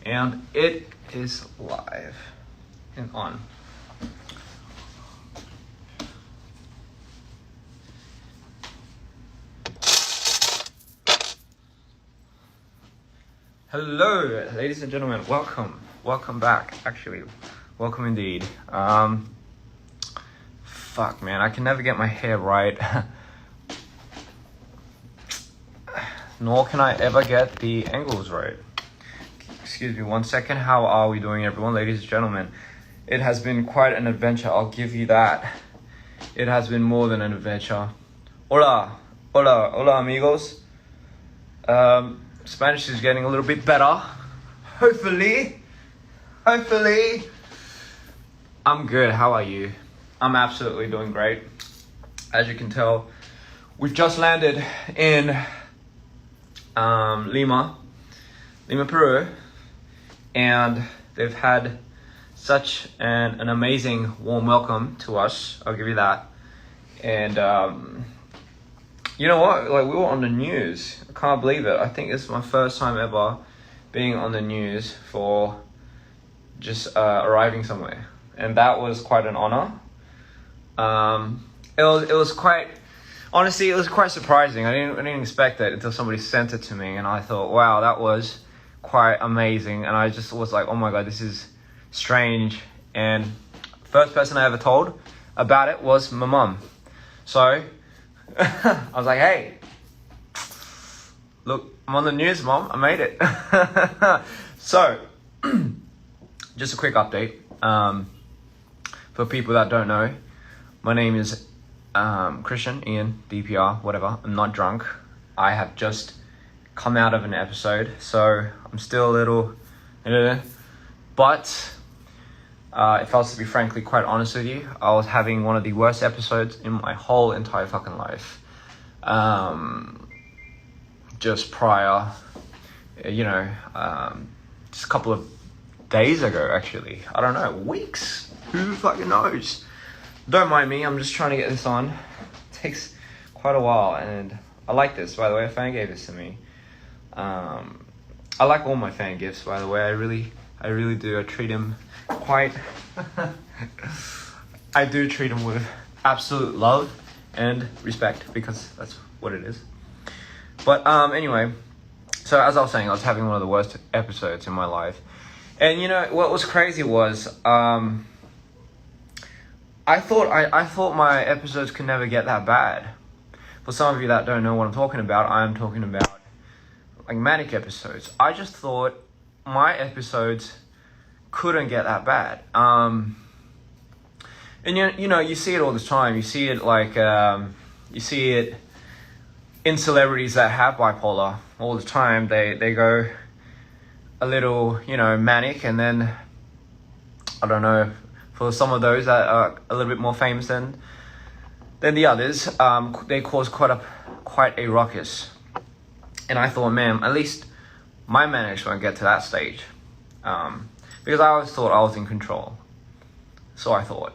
And it is live and on. Hello, ladies and gentlemen. Welcome back. Actually, welcome indeed. Fuck, man, I can never get my hair right. Nor can I ever get the angles right. Excuse me 1 second. How are we doing, everyone? Ladies and gentlemen, it has been quite an adventure. I'll give you that. It has been more than an adventure. Hola, amigos. Spanish is getting a little bit better. Hopefully. I'm good. How are you? I'm absolutely doing great. As you can tell, we've just landed in Lima, Peru, and they've had such an amazing warm welcome to us. I'll give you that. And you know what? Like, we were on the news. I can't believe it. I think this is my first time ever being on the news for just arriving somewhere, and that was quite an honor. It was quite, honestly, it was quite surprising. I didn't expect it until somebody sent it to me, and I thought, wow, that was quite amazing. And I just was like, oh my god, this is strange. And first person I ever told about it was my mum. So I was like, hey, look, I'm on the news, Mom. I made it. So, just a quick update. For people that don't know, my name is Christian, Ian, DPR, whatever. I'm not drunk. I have just come out of an episode, so I'm still a little... But, if I was to be frankly quite honest with you, I was having one of the worst episodes in my whole entire fucking life. Just prior, just a couple of days ago, actually. I don't know, weeks? Who fucking knows? Don't mind me, I'm just trying to get this on. It takes quite a while, and I like this, by the way. A fan gave this to me. I like all my fan gifts, by the way. I really do. I treat him quite... I do treat him with absolute love and respect, because that's what it is. But anyway, so as I was saying, I was having one of the worst episodes in my life. And you know what was crazy was I thought my episodes could never get that bad. For some of you that don't know what I'm talking about, I'm talking about like manic episodes. I just thought my episodes couldn't get that bad. And you know, you see it all the time. You see it like you see it in celebrities that have bipolar all the time. They go a little, manic, and then I don't know, for some of those that are a little bit more famous than the others, they cause quite a ruckus. And I thought, man, at least my manics won't get to that stage, because I always thought I was in control. So I thought.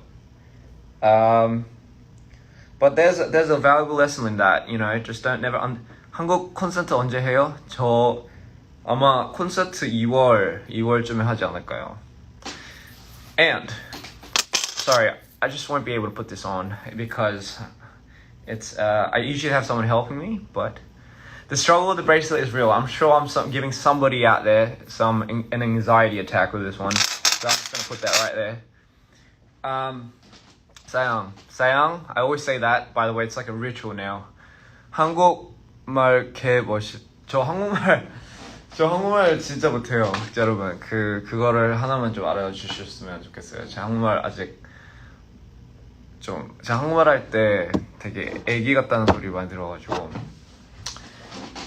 But there's a valuable lesson in that, just don't never... 한국 콘서트 언제 해요? 저 아마 콘서트 2월쯤에 하지 않을까요? And, sorry, I just won't be able to put this on because it's, I usually have someone helping me, but the struggle with the bracelet is real. I'm sure I'm giving somebody out there an anxiety attack with this one. So I'm just going to put that right there. 사양. I always say that. By the way, it's like a ritual now. 한국말 개 멋있. 저 한국말 진짜 못해요, 여러분. 그거를 하나만 좀 알아주셨으면 좋겠어요. 제 한국말 아직 제 한국말 할 때 되게 애기 같다는 소리 많이 들어가지고.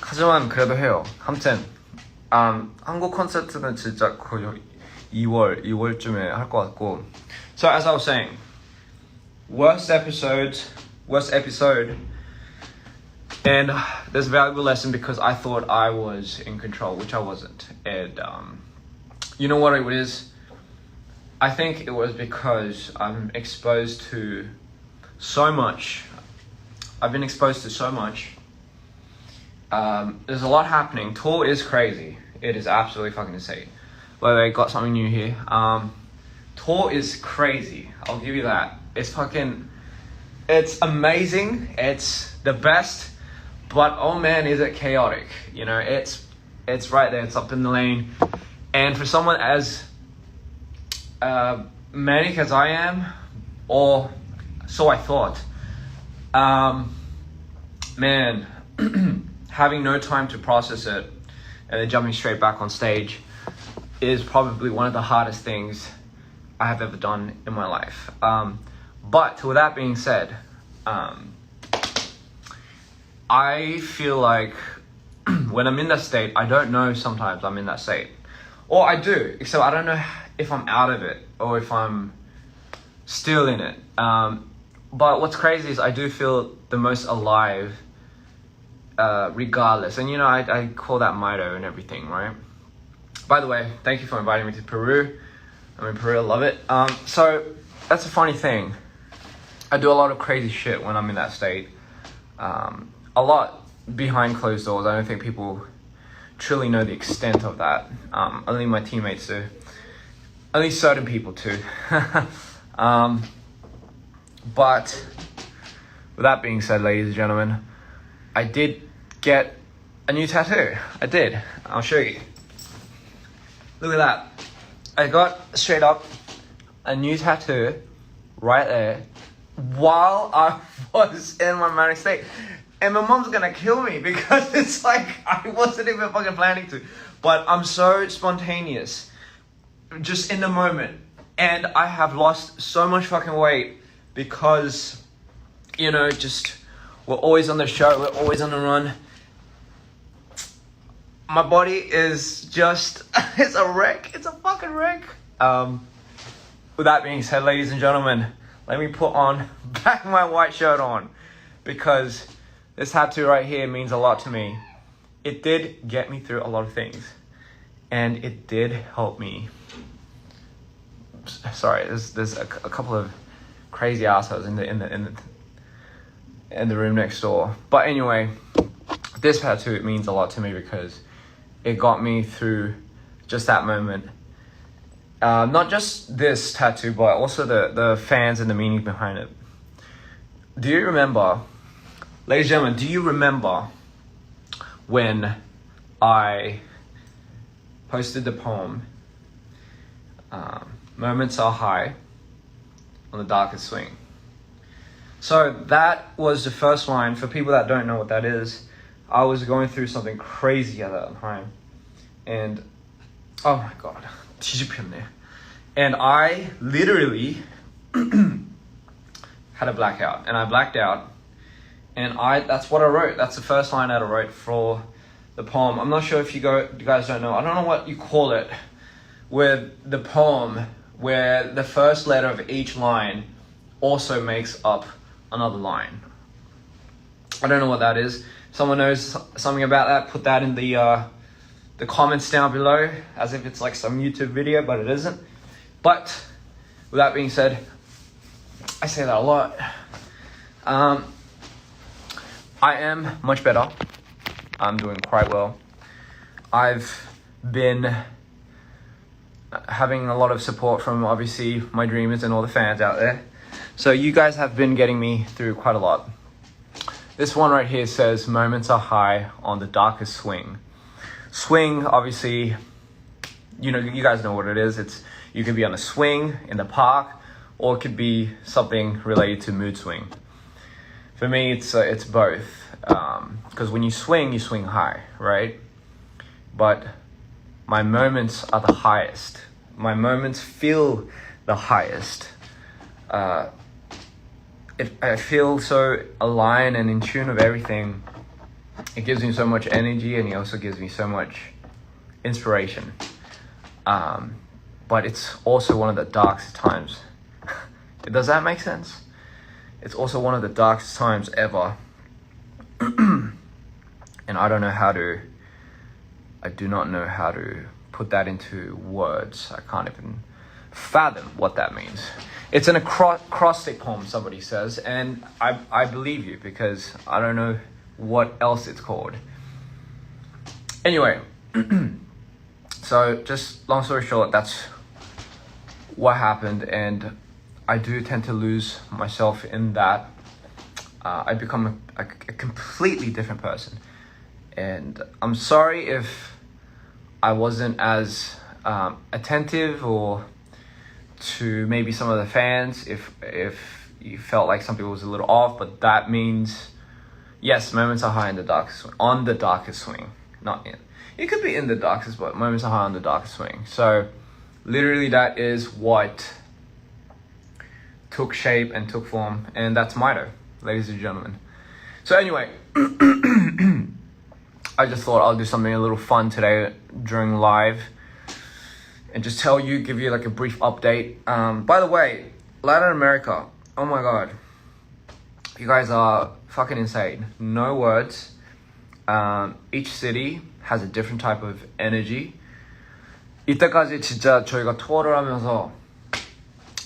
하지만 그래도 해요. 아무튼 한국 콘서트는 진짜 거의 2월쯤에 할 것 같고. So as I was saying, worst episode, and there's a valuable lesson because I thought I was in control, which I wasn't. And you know what it is? I think it was because I'm exposed to so much. I've been exposed to so much. There's a lot happening. Tour is crazy. It is absolutely fucking insane. Wait, got something new here. Tour is crazy. I'll give you that. It's amazing. It's the best. But oh man, is it chaotic. You know, it's right there. It's up in the lane. And for someone as manic as I am, or so I thought, man, having no time to process it and then jumping straight back on stage is probably one of the hardest things I have ever done in my life. But with that being said, I feel like when I'm in that state, I don't know sometimes I'm in that state. Or I do, except I don't know if I'm out of it or if I'm still in it. But what's crazy is I do feel the most alive regardless. And you know, I call that motto and everything, right? By the way, thank you for inviting me to Peru. I'm in Peru, I love it. So that's a funny thing. I do a lot of crazy shit when I'm in that state. A lot behind closed doors. I don't think people truly know the extent of that. Only my teammates do. Only certain people too. But with that being said, ladies and gentlemen, I did get a new tattoo. I did. I'll show you. Look at that. I got straight up a new tattoo right there while I was in my manic state. And my mom's gonna kill me because it's like I wasn't even fucking planning to. But I'm so spontaneous, just in the moment. And I have lost so much fucking weight because, you know, just we're always on the show, we're always on the run. My body is just, it's a wreck. It's a fucking wreck. With that being said, ladies and gentlemen, let me put back my white shirt on because this tattoo right here means a lot to me. It did get me through a lot of things, and it did help me. Sorry, there's a couple of crazy assholes in the room next door. But anyway, this tattoo, it means a lot to me because it got me through just that moment. Not just this tattoo, but also the fans and the meaning behind it. Do you remember, ladies and gentlemen, do you remember when I posted the poem, Moments Are High on the Darkest Swing? So that was the first line. For people that don't know what that is, I was going through something crazy at that time. And, oh my God, and I literally had a blackout. And I blacked out. And that's what I wrote. That's the first line that I wrote for the poem. I'm not sure if you guys don't know. I don't know what you call it with the poem, where the first letter of each line also makes up another line. I don't know what that is. Someone knows something about that, put that in the comments down below, as if it's like some YouTube video, but it isn't. But with that being said, I say that a lot. I am much better. I'm doing quite well. I've been having a lot of support from obviously my dreamers and all the fans out there. So you guys have been getting me through quite a lot. This one right here says, moments are high on the darkest swing. Swing, obviously, you know, you guys know what it is. You could be on a swing in the park, or it could be something related to mood swing. For me, it's both. Because when you swing high, right? But my moments are the highest. My moments feel the highest. I feel so aligned and in tune with everything. It gives me so much energy, and it also gives me so much inspiration. But it's also one of the darkest times. Does that make sense? It's also one of the darkest times ever. And I do not know how to put that into words. I can't even fathom what that means. It's an acrostic poem, somebody says, and I believe you, because I don't know what else it's called. Anyway, so So just long story short, that's what happened, and I do tend to lose myself in that. I become a completely different person, and I'm sorry if I wasn't as attentive or to maybe some of the fans, if you felt like something was a little off, but that means yes, moments are high in the darkest swing, on the darkest swing, not in. It could be in the darkest, but moments are high on the darkest swing. So literally that is what took shape and took form, and that's Mito, ladies and gentlemen. So anyway, I just thought I'll do something a little fun today during live and just give you like a brief update. By the way, Latin America, oh my god, you guys are fucking insane. No words. Each city has a different type of energy. 이때까지 진짜 저희가 투어를 하면서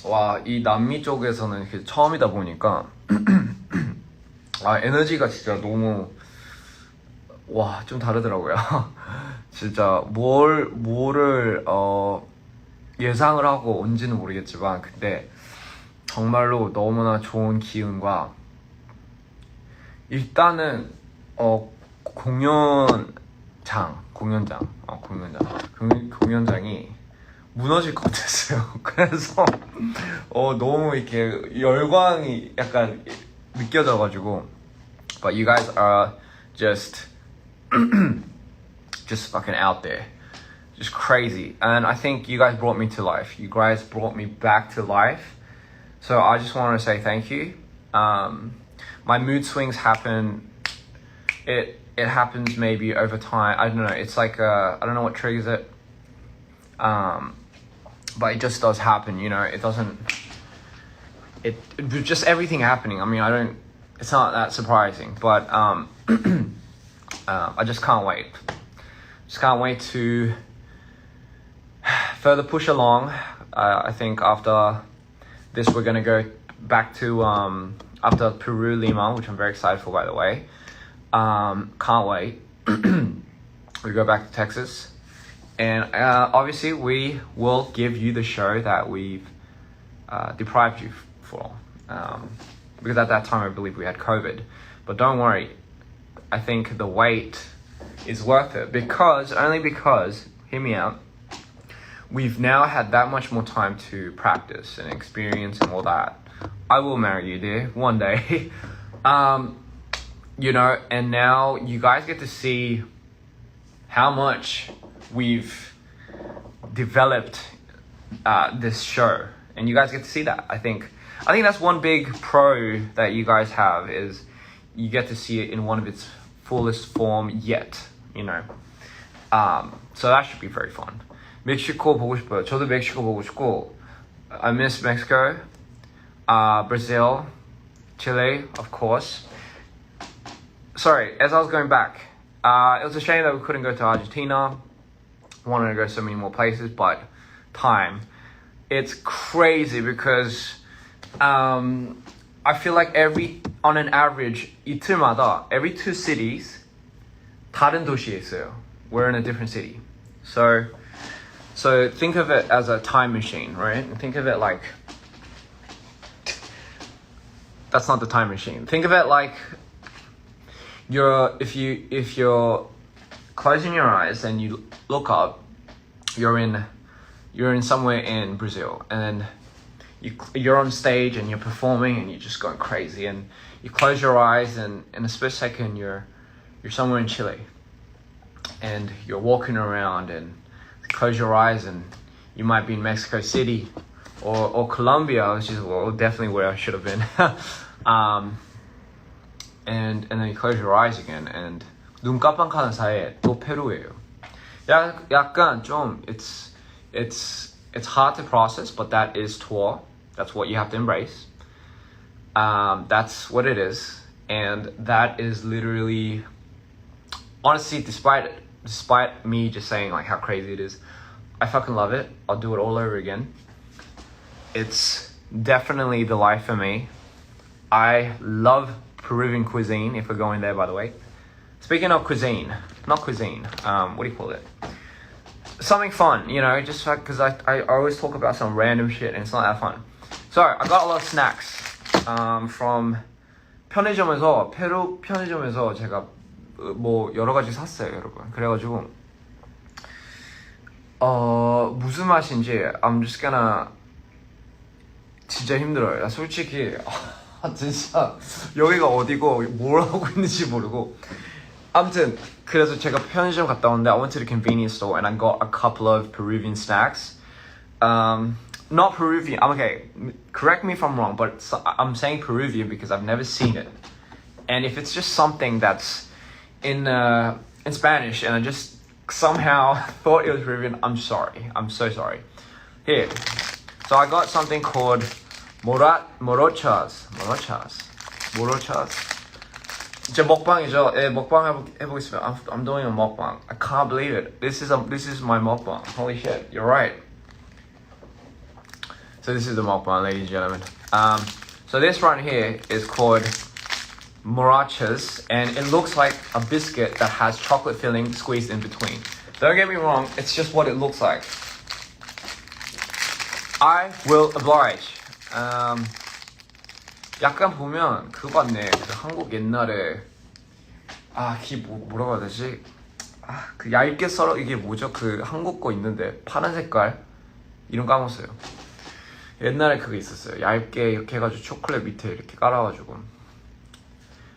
와, 이 남미 쪽에서는 이렇게 처음이다 보니까 에너지가 진짜 너무 좀 다르더라고요. 진짜 뭐를 예상을 하고 온지는 모르겠지만, 근데 정말로 너무나 좋은 기운과, 일단은 공연장이 무너질 것 같았어요. 그래서 너무 이렇게 열광이 약간 느껴져가지고, but you guys are just fucking out there, just crazy, and I think you guys brought me to life. You guys brought me back to life, so I just want to say thank you. My mood swings happen. It happens maybe over time. I don't know. It's like I don't know what triggers it. But it just does happen, you know. It doesn't. It just everything happening. I mean, it's not that surprising, but I just can't wait. Just can't wait to further push along. I think after this, we're gonna go back to after Peru, Lima, which I'm very excited for, by the way. Can't wait. We go back to Texas, and obviously we will give you the show that we've deprived you for, because at that time I believe we had COVID. But don't worry, I think the wait is worth it, only because, hear me out, we've now had that much more time to practice and experience and all that. I will marry you, dear, one day. You know, and now you guys get to see how much we've developed this show, and you guys get to see that. I think that's one big pro that you guys have, is you get to see it in one of its fullest form yet, you know. So that should be very fun. 멕시코 보고 싶어요. 저도 멕시코 보고 싶고, I miss Mexico, Brazil, Chile, of course. Sorry, as I was going back, it was a shame that we couldn't go to Argentina. Wanted to go so many more places, but time. It's crazy because I feel like on an average, 이틀마다, every 2 cities, 다른 도시에 있어요. We're in a different city. So think of it as a time machine, right? Think of it like, that's not the time machine. Think of it like, if you're closing your eyes and you look up, you're in somewhere in Brazil, and then you're on stage and you're performing and you're just going crazy, and you close your eyes and in a split second you're somewhere in Chile, and you're walking around, and close your eyes and you might be in Mexico City or Colombia, which is definitely where I should have been. And then you close your eyes again, and 눈 깜빡하는 사이에 또 페루예요. 약간 좀 it's hard to process, but that is tour. That's what you have to embrace. That's what it is, and that is literally, honestly, despite me just saying like how crazy it is, I fucking love it. I'll do it all over again. It's definitely the life for me. I love Peruvian cuisine, if we're going there, by the way. Speaking of cuisine, not cuisine, what do you call it? something fun, you know, just because I always talk about some random shit and it's not that fun. So I got a lot of snacks from 편의점에서 페루 편의점에서 제가 뭐 여러 가지 샀어요, 여러분. 그래가지고 무슨 맛인지 I'm just gonna 진짜 힘들어요. 나 솔직히 진짜 여기가 어디고 뭘 하고 있는지 모르고 아무튼 그래서 제가 편의점 갔다 왔는데 I went to the convenience store and I got a couple of Peruvian snacks. Not Peruvian. Okay, correct me if I'm wrong, but I'm saying Peruvian because I've never seen it. And if it's just something that's in Spanish and I just somehow thought it was Peruvian, I'm sorry. I'm so sorry. Here. So I got something called morochas. 이제 먹방이죠. 예, 먹방 해보겠습니다. I'm doing a 먹방. I can't believe it. This is my 먹방. Holy shit, you're right. So this is the mukbang, ladies and gentlemen. So this right here is called morachas, and it looks like a biscuit that has chocolate filling squeezed in between. Don't get me wrong, it's just what it looks like. I will oblige. 약간 보면 그거 같네. 그 한국 옛날에 그게 뭐라고 해야 되지? 그 얇게 썰어 이게 뭐죠? 그 한국 거 있는데 파란 색깔 이름 까먹었어요. 옛날에 그거 있었어요. 얇게 이렇게 해가지고 초콜릿 밑에 이렇게 깔아가지고.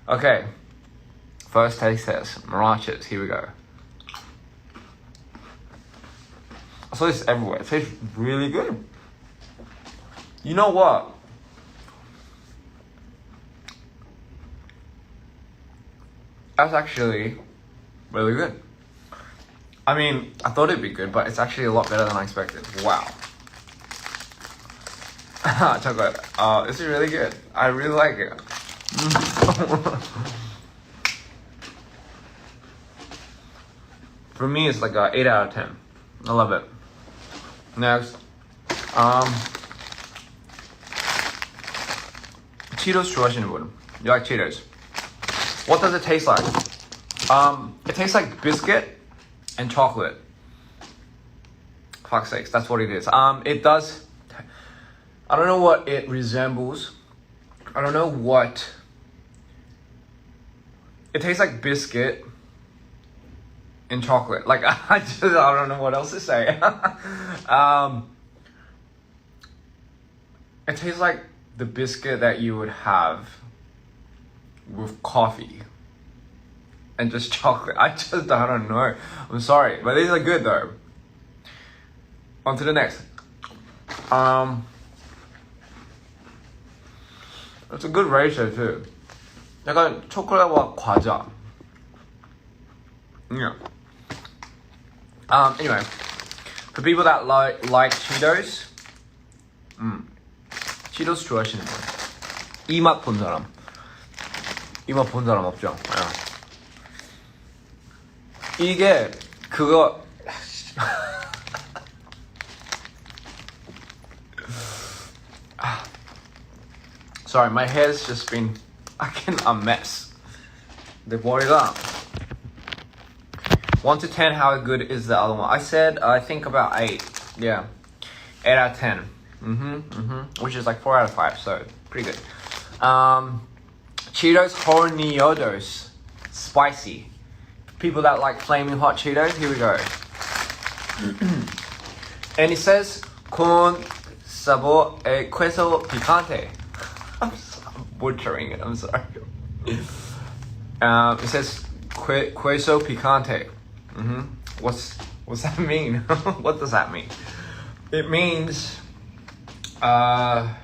Okay, first taste test. Marachas. Here we go. I saw this everywhere. It tastes really good. You know what? That's actually really good. I mean, I thought it'd be good, but it's actually a lot better than I expected. Wow. Chocolate. This is really good. I really like it. For me, it's like a 8 out of 10. I love it. Next, Cheetos 좋아하시는 분. You like Cheetos? What does it taste like? It tastes like biscuit and chocolate. Fuck's sakes, that's what it is. It does. I don't know what it resembles. I don't know what. It tastes like biscuit and chocolate. Like I don't know what else to say. It tastes like the biscuit that you would have with coffee and just chocolate. I don't know. I'm sorry, but these are good though. On to the next. It's a good ratio too. 약간 초콜릿과 과자. Yeah. Anyway, for people that like Cheetos, Cheetos 좋아하시는 분. 이 맛 본 사람. 이 맛 본 사람 없죠? 이게 그거. Sorry, my hair's just been a mess. 내 머리가 1 to 10, how good is the other one? I said, I think about 8. Yeah, 8 out of 10. Which is like 4 out of 5, so pretty good. Cheetos Horneados, spicy. People that like flaming hot Cheetos, here we go. And it says con sabor queso picante. I'm butchering it, I'm sorry. It says queso picante. What's that mean? What does that mean? It means I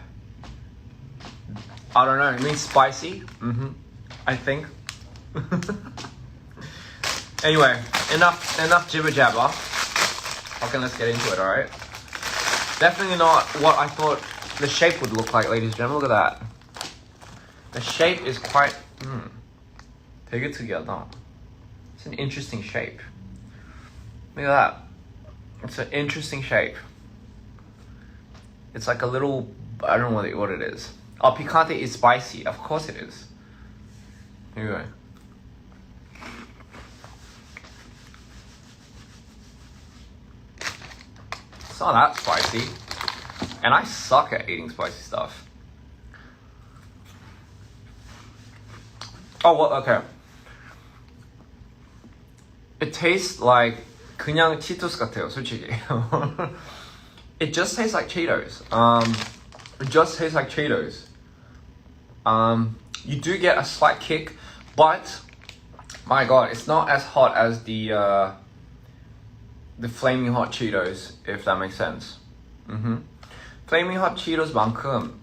don't know. It means spicy. I think. Anyway, enough jibber jabber. Okay, let's get into it. All right. Definitely not what I thought the shape would look like, ladies and gentlemen. Look at that. The shape is quite. 되게 특이하다. It's an interesting shape. Look at that. It's an interesting shape. It's like a little. I don't know what it is. Oh, picante is spicy. Of course it is. Here we go. It's not that spicy. And I suck at eating spicy stuff. Oh, well, okay. It tastes like 그냥 치토스 같아요, 솔직히. It just tastes like Cheetos. It just tastes like Cheetos. You do get a slight kick, but my god, it's not as hot as the flaming hot Cheetos, if that makes sense. Flaming hot Cheetos만큼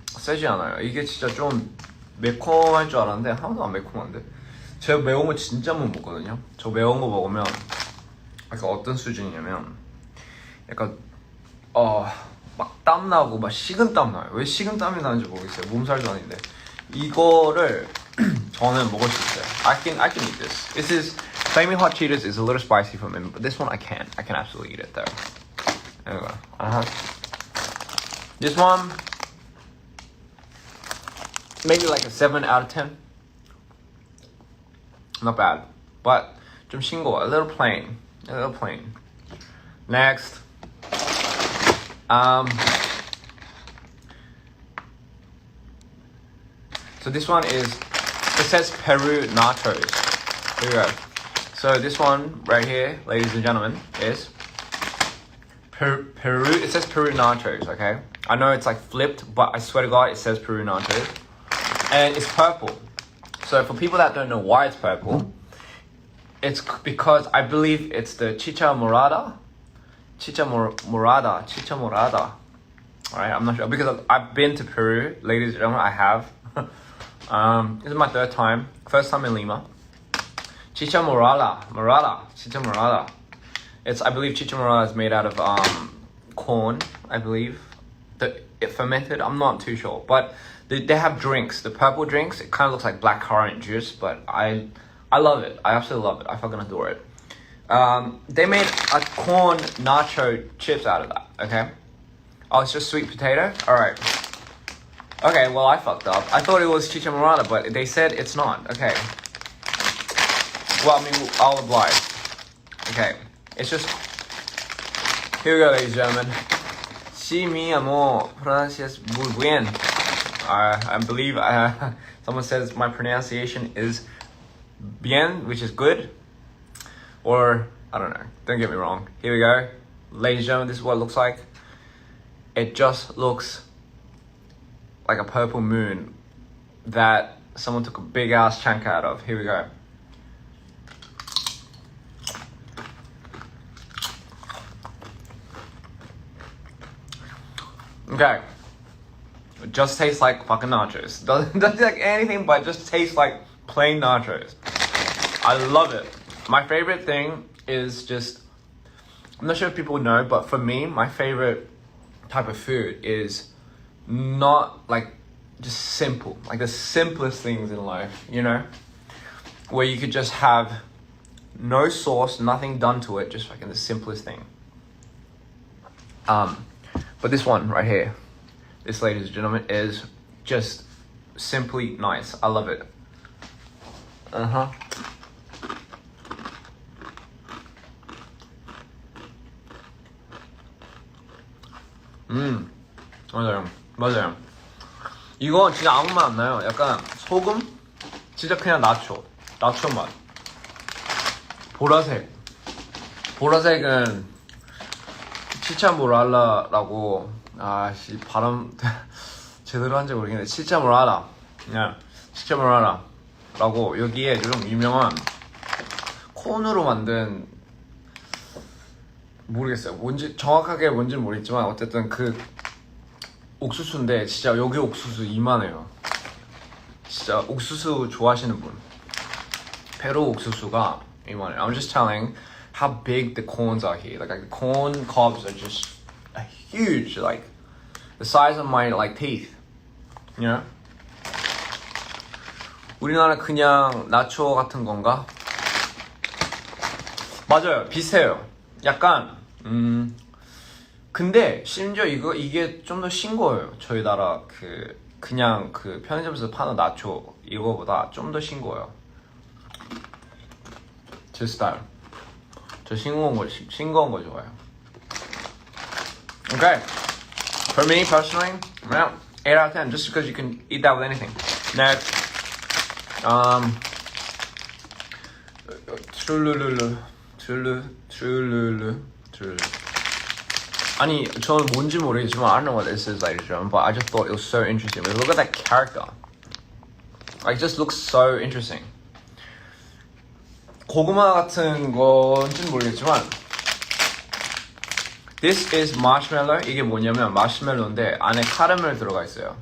세지 않아요. 이게 진짜 좀 매콤할 줄 알았는데 하나도 안 매콤한데. 제가 매운 거 진짜 못 먹거든요. 저 매운 거 먹으면 약간 어떤 수준이냐면 약간 막 땀 나고 막 식은 땀 나요. 왜 식은 땀이 나는지 모르겠어요. 몸살도 아닌데 이거를 저는 먹을 수 있어요. I can eat this. This is flaming hot Cheetos is a little spicy for me, but this one I can absolutely eat it though. There we go. This one maybe like a 7 out of 10. Not bad, but 좀 싱거워. A little plain. Next. So this one is, it says Peru nachos. Here we go. So this one right here, ladies and gentlemen, is Peru. It says Peru nachos, okay? I know it's like flipped, but I swear to God, it says Peru nachos. And it's purple. So for people that don't know why it's purple, it's because I believe it's the chicha morada. Alright, I'm not sure because I've been to Peru, ladies and gentlemen. I have. This is my third time. First time in Lima. Chicha morada. It's, I believe chicha morada is made out of corn. I believe it fermented. I'm not too sure, but they have drinks. The purple drinks. It kind of looks like blackcurrant juice, but I love it. I absolutely love it. I fucking adore it. They made a corn nacho chips out of that, okay? Oh, it's just sweet potato? Alright. Okay, well, I fucked up. I thought it was chicha morada, but they said it's not. Okay. Well, I mean, I'll oblige. Okay. It's just... Here we go, ladies and gentlemen. Si mi amor pronuncias muy bien. I believe someone says my pronunciation is bien, which is good. Or, I don't know. Don't get me wrong. Here we go. Ladies and gentlemen, this is what it looks like. It just looks like a purple moon that someone took a big ass chunk out of. Here we go. Okay. It just tastes like fucking nachos. Doesn't taste like anything but just tastes like plain nachos. I love it. My favorite thing is just, I'm not sure if people know, but for me, my favorite type of food is not like just simple, like the simplest things in life, you know, where you could just have no sauce, nothing done to it, just fucking the simplest thing. But this one right here, this, ladies and gentlemen, is just simply nice. I love it. 맞아요. 이거 진짜 아무 맛 안 나요. 약간 소금? 진짜 그냥 나초 맛. 보라색은 치차 모랄라라고, 아씨 발음 제대로 한지 모르겠는데, 치차 모랄라라고 여기에 좀 유명한 콘으로 만든, 모르겠어요. 정확하게 뭔지는 모르겠지만 어쨌든 그 옥수수인데 진짜 여기 옥수수 이만해요. 진짜 옥수수 좋아하시는 분, 페루 옥수수가 이만해요. I'm just telling how big the corns are here. Like the corn cobs are just huge, like the size of my like teeth. You know? 우리나라 그냥 나초 같은 건가? 맞아요, 비슷해요. 약간 근데 심지어 이게 좀 더 싱거워요. 저희 나라 그냥 그 편의점에서 파는 나초 이거보다 좀 더 싱거워요. 제 스타일. 저 싱거운 거 좋아해요. Okay. For me personally, well, 8 out of 10, just because you can eat that with anything. Next, 트룰루루루. 아니, 저는 뭔지 모르겠지만 I don't know what this is, ladies and gentlemen, but I just thought it was so interesting. But look at that character. Like, it just looks so interesting. 고구마 같은 건지는 모르겠지만 This is marshmallow. 이게 뭐냐면 마시멜로인데 안에 카라멜 들어가 있어요.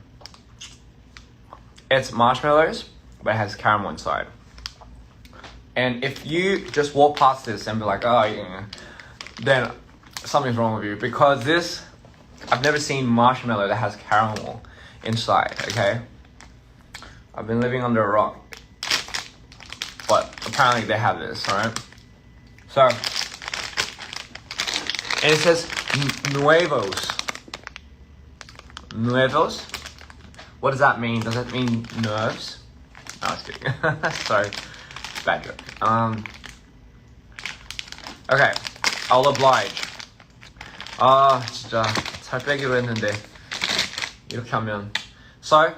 It's marshmallows, but it has caramel inside. And if you just walk past this and be like, oh, yeah, then something's wrong with you. Because this, I've never seen marshmallow that has caramel inside, okay? I've been living under a rock. But apparently they have this, alright? So, and it says nuevos. Nuevos? What does that mean? Does that mean nerves? No, I was kidding. Sorry. Bad joke. Okay. I'll oblige. 진짜 살 빼기로 했는데 이렇게 하면. So,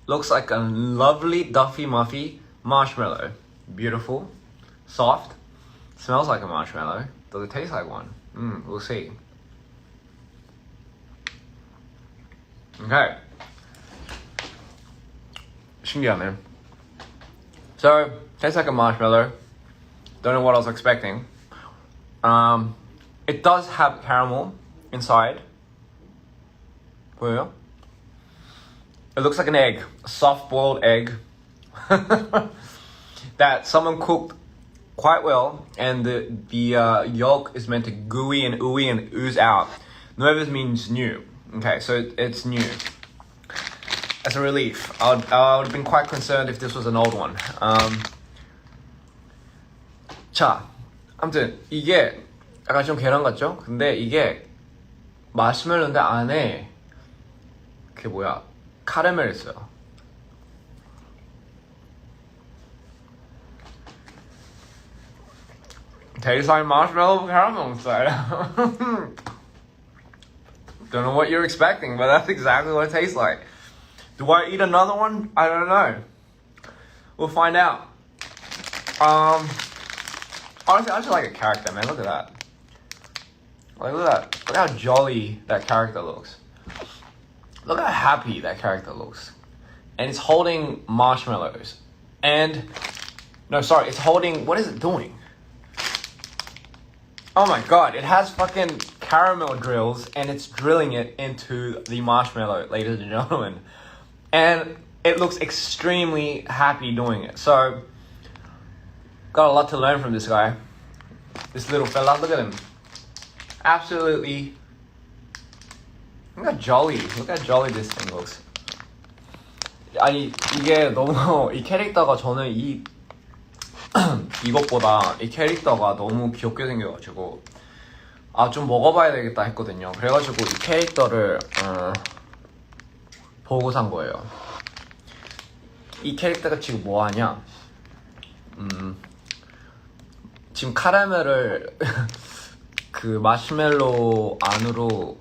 looks like a lovely Duffy Muffy marshmallow. Beautiful. Soft. Smells like a marshmallow. Does it taste like one? We'll see. Okay. 신기하네. So, tastes like a marshmallow. Don't know what I was expecting. It does have caramel inside. 보여요? It looks like an egg. A soft-boiled egg. That someone cooked quite well, and the yolk is meant to gooey and ooey and ooze out. Nuevos means new. Okay, so it's new. As a relief. I would have been quite concerned if this was an old one. 자, 아무튼 이게 약간 좀 계란 같죠? 근데 이게 마시멜로인데 안에 그게 뭐야? 카라멜 있어요. Tastes like marshmallow with caramel inside. Don't know what you're expecting, but that's exactly what it tastes like. Do I eat another one? I don't know. We'll find out. Honestly, I just like a character, man. Look at that. Like, look at that. Look how jolly that character looks. Look how happy that character looks. And it's holding marshmallows. And, no, sorry, it's holding, what is it doing? Oh my god, it has fucking caramel drills and it's drilling it into the marshmallow, ladies and gentlemen. And it looks extremely happy doing it. So, got a lot to learn from this guy. This little fella, look at him. Absolutely. Look how jolly this thing looks. 아니, 이게 너무, 이 캐릭터가 저는 이것보다 이 캐릭터가 너무 귀엽게 생겨가지고 좀 먹어봐야 되겠다 했거든요. 그래가지고 이 캐릭터를 보고 산 거예요. 이 캐릭터가 지금 뭐하냐? 지금 카라멜을 그 마시멜로 안으로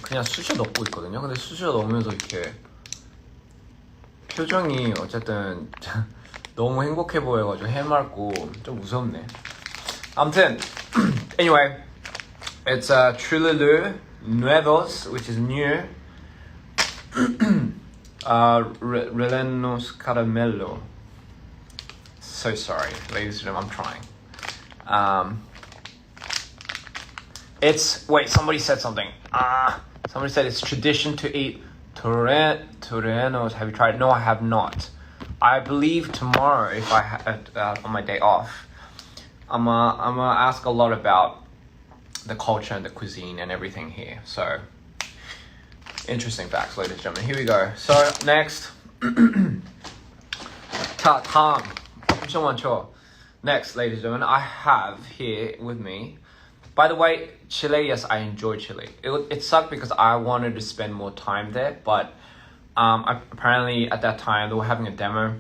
그냥 쑤셔 넣고 있거든요. 근데 쑤셔 넣으면서 이렇게 표정이 어쨌든 너무 행복해 보여가지고 해맑고 좀 무섭네. 아무튼 anyway, it's Trululu Nuevos, which is new. Rellenos Caramello. So sorry, ladies and gentlemen, I'm trying. It's wait. Somebody said something. Somebody said it's tradition to eat Torrenos. Have you tried? No, I have not. I believe tomorrow, if I on my day off, I'm gonna ask a lot about the culture and the cuisine and everything here. So, interesting facts, ladies and gentlemen. Here we go. So next, Tom. Next, ladies and gentlemen, I have here with me. By the way, Chile. Yes, I enjoy Chile. It sucked because I wanted to spend more time there, but. Apparently at that time they were having a demo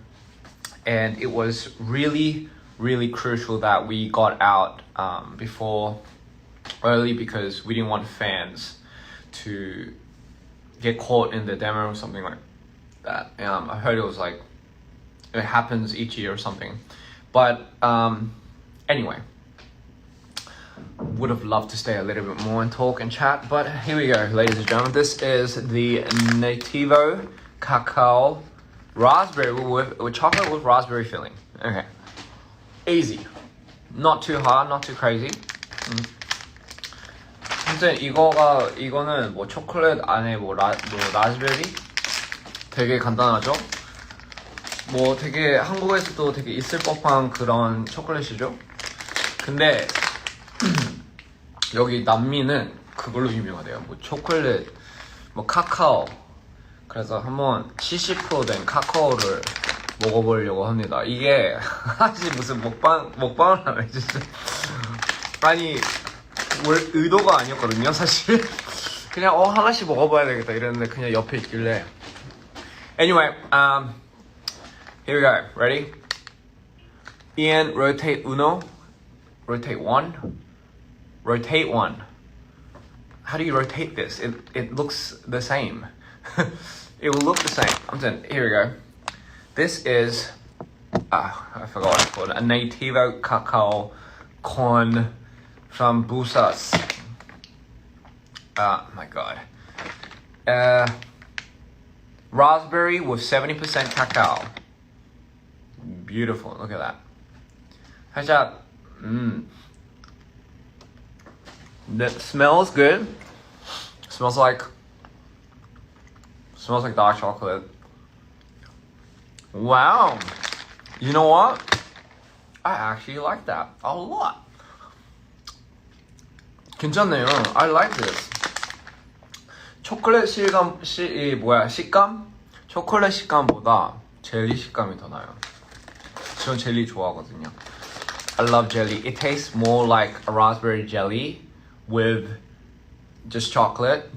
and it was really crucial that we got out before early because we didn't want fans to get caught in the demo or something like that. I heard it was like it happens each year or something, but anyway, would have loved to stay a little bit more and talk and chat, but here we go, ladies and gentlemen. This is the Nativo Cacao Raspberry with chocolate with raspberry filling. Okay, easy, not too hard, not too crazy. 아무튼 이거는 뭐 초콜릿 안에 뭐 라즈베리 되게 간단하죠. 뭐 되게 한국에서도 되게 있을 법한 그런 초콜릿이죠. 근데 여기 남미는 그걸로 유명하대요. 뭐 초콜릿, 뭐 카카오. 그래서 한번 70%된 카카오를 먹어보려고 합니다. 이게 사실 무슨 먹방을 하면 진짜 아니 의도가 아니었거든요. 사실 그냥 하나씩 먹어봐야 되겠다 이랬는데 그냥 옆에 있길래. Anyway, here we go. Ready? Ian, rotate uno. Rotate one. Rotate one. How do you rotate this? It looks the same. It will look the same. 아무튼 here we go. This is I forgot what it's called. A Nativo Cacao Con from Busas. My god. Raspberry with 70% cacao. Beautiful. Look at that. 살짝 that smells good. Smells like dark chocolate. Wow. You know what? I actually like that a lot. 괜찮네요. I like this. 초콜릿 식감? 초콜릿 식감보다 젤리 식감이 더 나요. 전 젤리 좋아하거든요. I love jelly. It tastes more like a raspberry jelly with just chocolate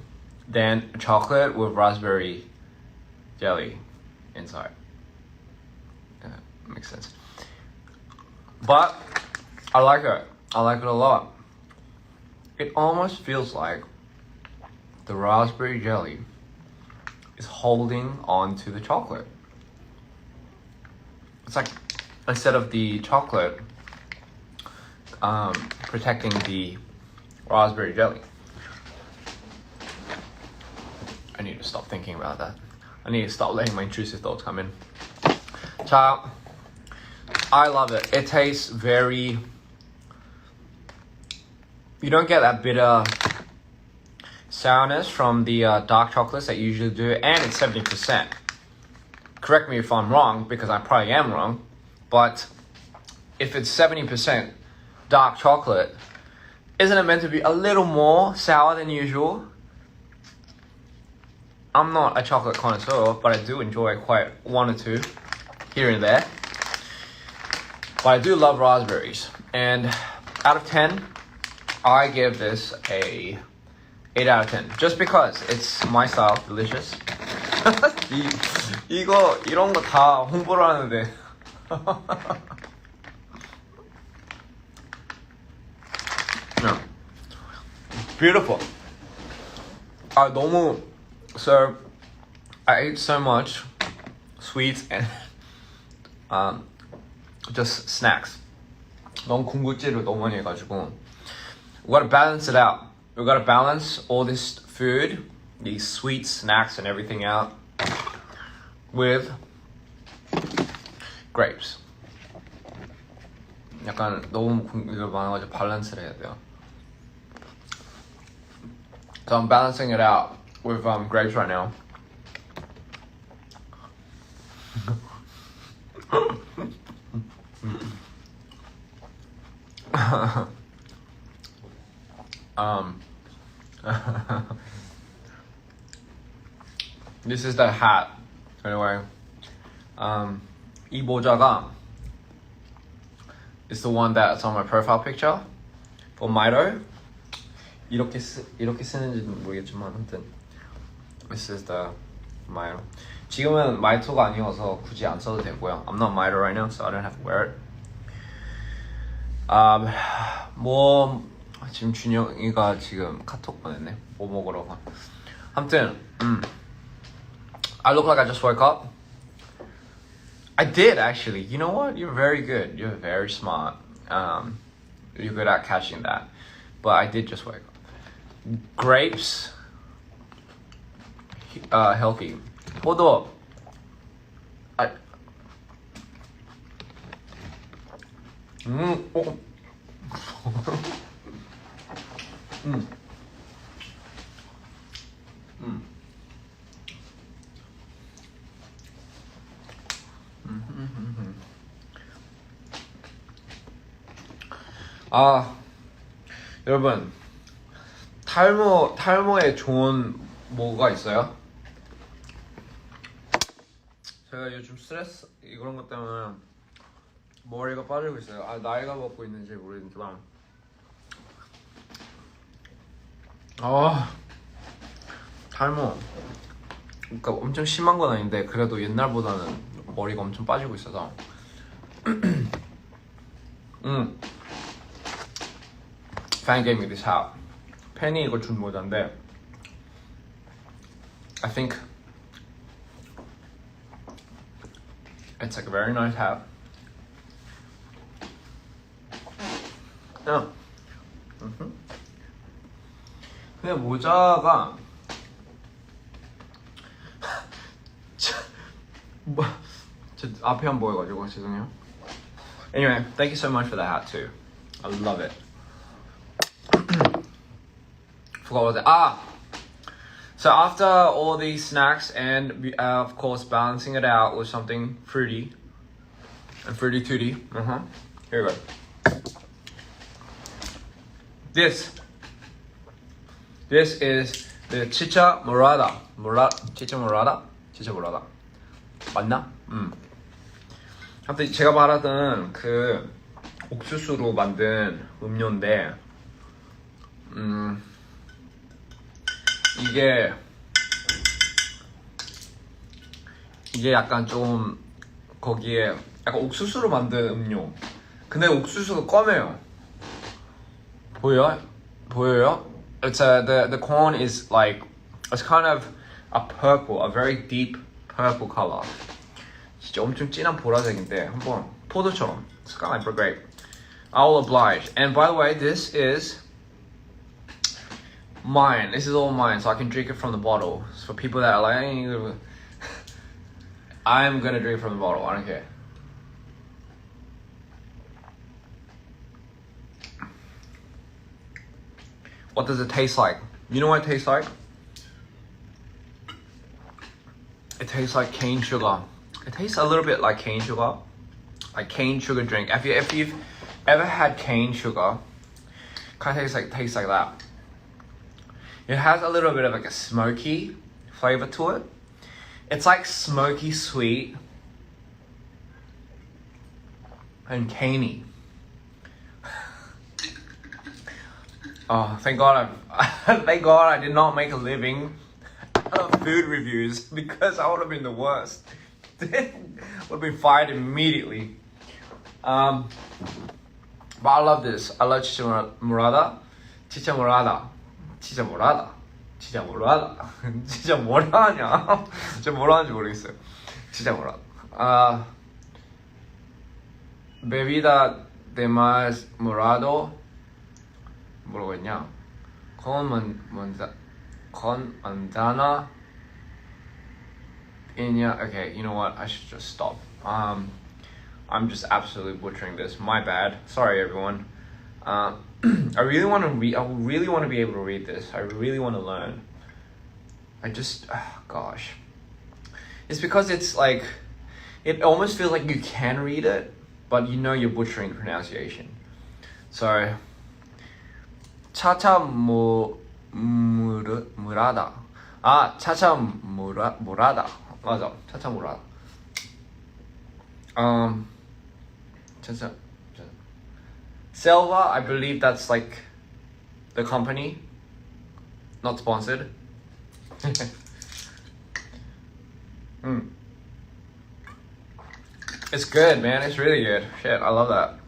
than chocolate with raspberry jelly inside. Makes sense. But I like it. I like it a lot. It almost feels like the raspberry jelly is holding on to the chocolate. It's like instead of the chocolate protecting the raspberry jelly. I need to stop thinking about that. I need to stop letting my intrusive thoughts come in. 자, I love it. It tastes very... You don't get that bitter sourness from the dark chocolates that you usually do, and it's 70%. Correct me if I'm wrong, because I probably am wrong, but if it's 70% dark chocolate, isn't it meant to be a little more sour than usual? I'm not a chocolate connoisseur, but I do enjoy quite one or two here and there. But I do love raspberries, and out of 10, I give this a 8 out of 10. Just because it's my style, delicious. 이런 거 다 홍보를 하는데. No. Beautiful. So I ate so much sweets and just snacks. 너무 군것질을 너무 많이 해가지고 we gotta balance it out. We gotta balance all this food, these sweet snacks and everything out with grapes. 약간 너무 이거 많아가지고 밸런스를 해야 돼요. So I'm balancing it out with grapes right now. This is the hat. Anyway, 이 모자가 is the one that's on my profile picture for Mito. 이렇게 쓰는지는 모르겠지만 아무튼 this is the Mito. 지금은 마이토가 아니어서 굳이 안 써도 되고요. I'm not Mito right now, so I don't have to wear it. 뭐 지금 준영이가 지금 카톡 보냈네. 뭐 먹으러 가. 아무튼 I look like I just woke up. I did actually. You know what? You're very good. You're very smart. You're good at catching that. But I did just wake up. Grapes, healthy. 포도. I. 어. 아, 여러분, 탈모에 좋은 뭐가 있어요? 제가 요즘 스트레스 이런 것 때문에 머리가 빠지고 있어요. 아, 나이가 먹고 있는지 모르겠지만 탈모 그러니까 엄청 심한 건 아닌데 그래도 옛날보다는 머리가 엄청 빠지고 있어서 Fan gave me this hat. 팬이 이거 준 모자인데 I think it's like a very nice hat. 그냥 근데 모자가 제 앞에 안 보여가지고 죄송해요. Anyway, thank you so much for the hat too. I love it. Forgot what that. So after all these snacks and of course balancing it out with something fruity and fruity tooty. Here we go. This is the chicha morada. Chicha morada. 맞나? 아무튼 제가 말하던 그 옥수수로 만든 음료인데 이게 약간 좀 거기에 약간 옥수수로 만든 음료. 근데 옥수수가 검해요. 보여요? It's the corn is like it's kind of a purple, a very deep purple color. 진짜 엄청 진한 보라색인데 한번 포도처럼. It's kind of like grape. I'll oblige. And by the way, this is mine. This is all mine, so I can drink it from the bottle. So for people that are like, I'm gonna drink from the bottle. I don't care. What does it taste like? You know what it tastes like? It tastes like cane sugar. It tastes a little bit like cane sugar. Like cane sugar drink. If you've ever had cane sugar, kind of tastes like that. It has a little bit of like a smoky flavor to it. It's like smoky sweet and caney. Oh, thank God I did not make a living out of food reviews because I would have been the worst. Would have been fired immediately. But I love this. I love chicha morada. 진짜 뭐라냐? 진짜 뭐라냐? 진짜 뭐라 하는지 모르겠어요. 진짜 뭐라. Bebida de más morado. 뭐라고 했냐? con manzana. Okay, you know what? I should just stop. I'm just absolutely butchering this. My bad. Sorry, everyone. I really want to read. I really want to be able to read this. I really want to learn. Gosh. It's because it's like, it almost feels like you can read it, but you know you're butchering the pronunciation. So, morada. morada. 맞아. 차차 morada. Selva, I believe that's like the company. Not sponsored. It's good, man. It's really good. Shit, I love that.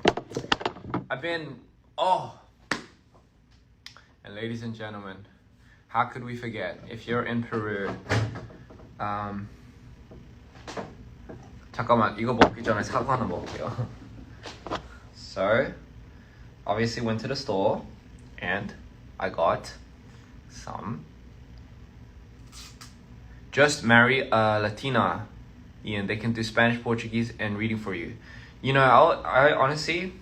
And ladies and gentlemen, how could we forget? If you're in Peru, 잠깐만, 이거 먹기 전에 사과 하나 먹을게요. So, obviously went to the store and I got some. Just marry a Latina, Ian. They can do Spanish, Portuguese, and reading for you. You know, I honestly,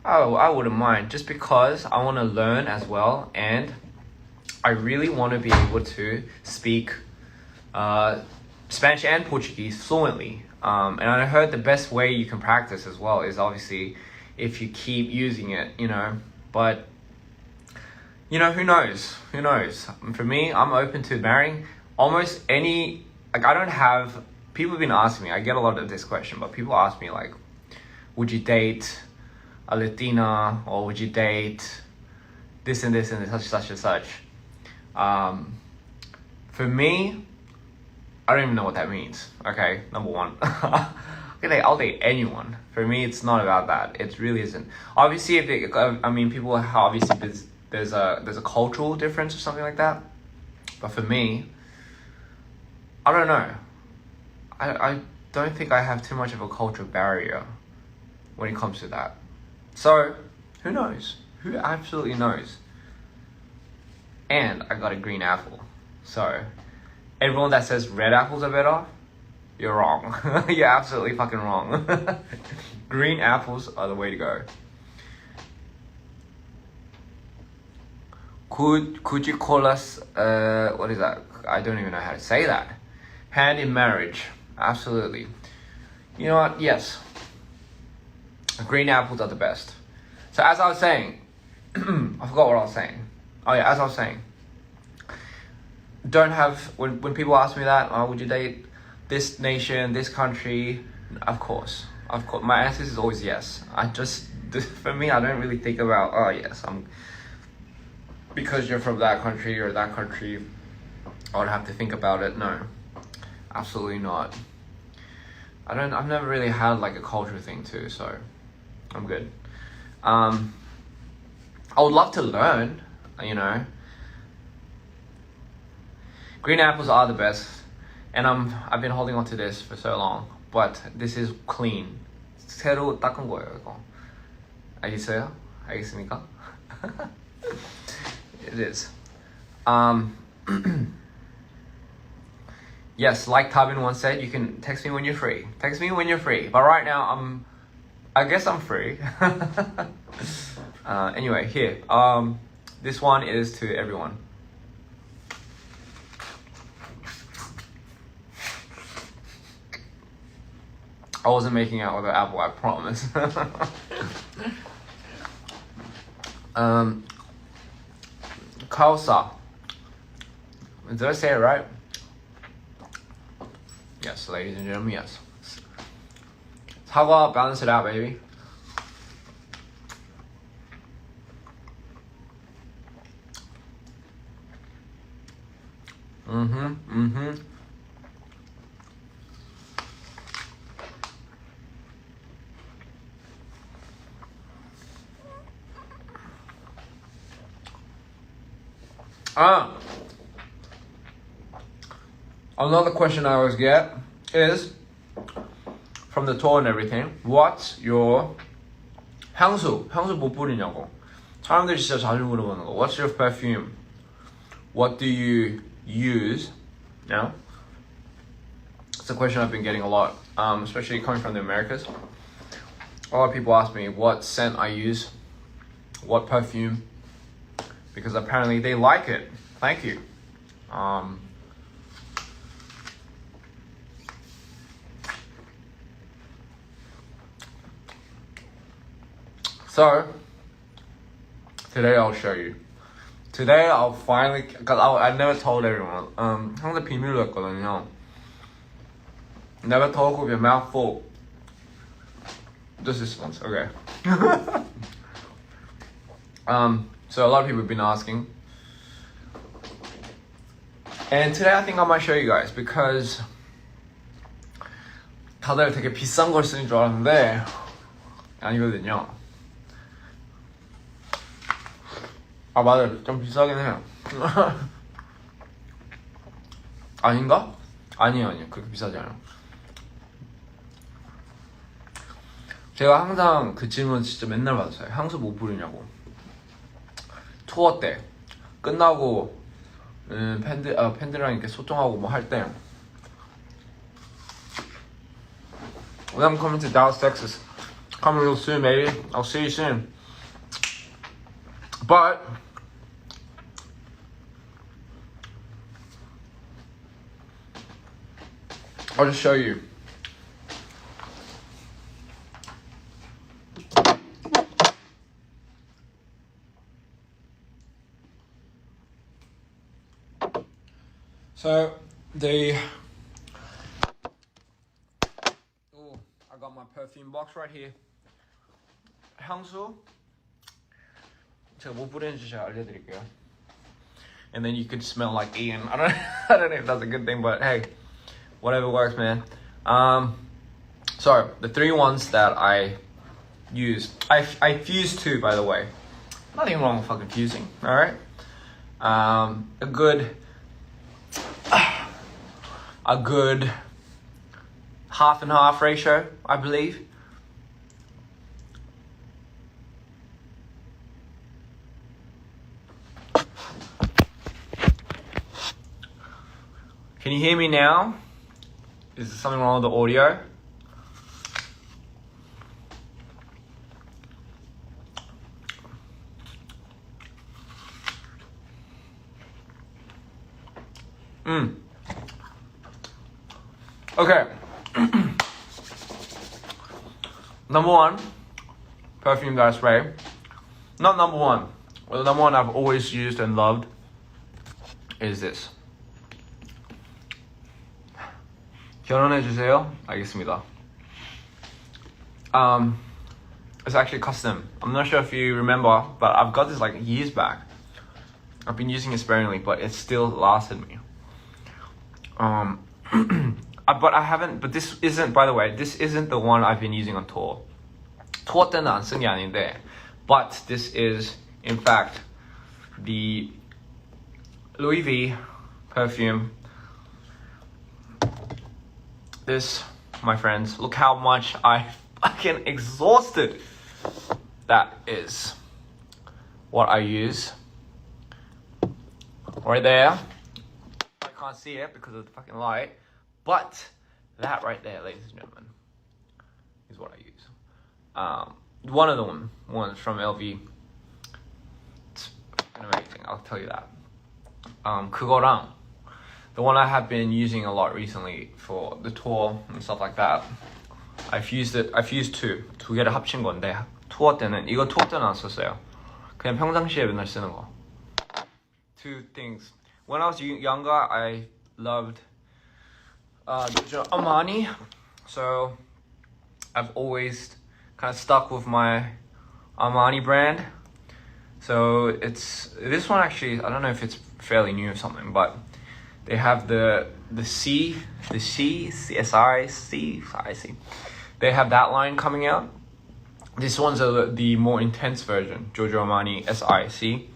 I wouldn't mind, just because I want to learn as well, and I really want to be able to speak Spanish and Portuguese fluently. And I heard the best way you can practice as well is obviously if you keep using it, you know. But, you know, who knows? Who knows? For me, I'm open to marrying almost any, like, I don't have, people have been asking me, I get a lot of this question, but people ask me, like, would you date a Latina, or would you date this and this and this, such and such? For me, I don't even know what that means. Okay, number one. I'll date anyone. For me, it's not about that. It really isn't. Obviously, if they, I mean, people obviously there's a cultural difference or something like that. But for me, I don't know. I don't think I have too much of a cultural barrier when it comes to that. So, who knows? Who absolutely knows? And I got a green apple. So, everyone that says red apples are better, you're wrong. You're absolutely fucking wrong. Green apples are the way to go. Could you call us, what is that? I don't even know how to say that. Hand in marriage. Absolutely. You know what? Yes. Green apples are the best. So as I was saying, I forgot what I was saying. Oh yeah, as I was saying. Don't have, when people ask me that, would you date this nation, this country? Of course. My answer is always yes. For me, I don't really think about, oh yes, because you're from that country or that country, I would have to think about it. No, absolutely not. I've never really had like a culture thing too, so I'm good. I would love to learn, you know. Green apples are the best, and I've been holding on to this for so long, but this is clean. 새로 닦은 거예요, 이거. 알겠어요? 알겠습니까? It is. Yes, like Tabin once said, you can text me when you're free. Text me when you're free. But right now, I guess I'm free. Anyway, here. This one is to everyone. I wasn't making out with an apple, I promise. Kausa. Did I say it right? Yes, ladies and gentlemen, yes. 사과, balance it out, baby. Another question I always get is, from the tour and everything, what's your 향수 못 뿌리냐고. 사람들이 진짜 자주 물어보는 거. What's your perfume? What do you use? You know? It's a question I've been getting a lot, especially coming from the Americas. A lot of people ask me what scent I use, what perfume, because apparently they like it. Thank you. So, today I'll show you. Today I'll finally, because I never told everyone. 항상 비밀로 했거든요. Never talk with your mouth full. Just this once, okay. So a lot of people have been asking. And today I think I might show you guys, because 다들 되게 비싼 걸 쓰는 줄 알았는데 아니거든요. 아 맞아, 좀 비싸긴 해요. 아닌가? 아니에요. 그렇게 비싸지 않아요. 제가 항상 그 질문 진짜 맨날 받았어요. 향수 못 뿌리냐고. 투어 때 끝나고 팬들이랑 이렇게 소통하고 뭐 할 때. When I'm coming to Dallas, Texas, come real soon, baby. I'll see you soon. But I'll just show you. So I got my perfume box right here. 향수 제가 못 뿌리는지 제가 알려드릴게요. And then you could smell like Ian. I don't know if that's a good thing, but hey, whatever works, man. So the 3 ones that I use, I fuse 2, by the way. Nothing wrong with fucking fusing, all right? A good half and half ratio, I believe. Can you hear me now? Is there something wrong with the audio? Okay. Number 1, perfume that I spray. Not number 1. Well, the number 1 I've always used and loved is this. 결혼해주세요. 알겠습니다. It's actually custom. I'm not sure if you remember, but I've got this like years back. I've been using it sparingly, but it still lasted me. But I haven't. But this isn't. By the way, this isn't the one I've been using on tour. Tour 때는 안 쓴 게 아닌데, but this is in fact the Louis V perfume. This, my friends, look how much I fucking exhausted. That is what I use. Right there. I can't see it because of the fucking light. But that right there, ladies and gentlemen, is what I use. One of the ones from LV. It's fucking amazing, I'll tell you that. 그거랑 the one I have been using a lot recently for the tour and stuff like that. I've used 2. 2개를 합친 건데 투어 때는 이거 투어 때는 안 썼어요. 그냥 평상시에 맨날 쓰는 거. 2 things. When I was younger, I loved Armani, so I've always kind of stuck with my Armani brand. So it's this one actually. I don't know if it's fairly new or something, but they have the C. They have that line coming out. This one's the more intense version, Giorgio Armani SIC.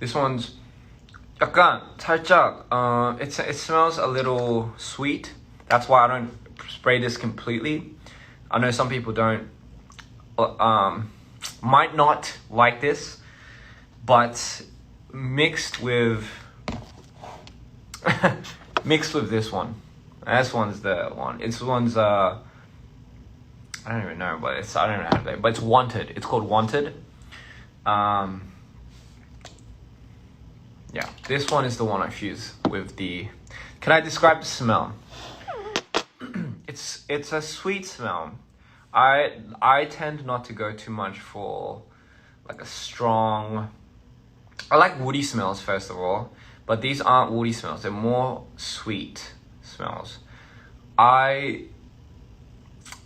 This one's 약간 살짝 it smells a little sweet. That's why I don't spray this completely. I know some people don't might not like this, but mixed with this one. This one's the one. It's one's I don't even know, but I don't know how to say it, but it's Wanted. It's called Wanted. Yeah, this one is the one I fuse with the. Can I describe the smell? It's a sweet smell. I tend not to go too much for like a strong. I like woody smells first of all, but these aren't woody smells. They're more sweet smells. I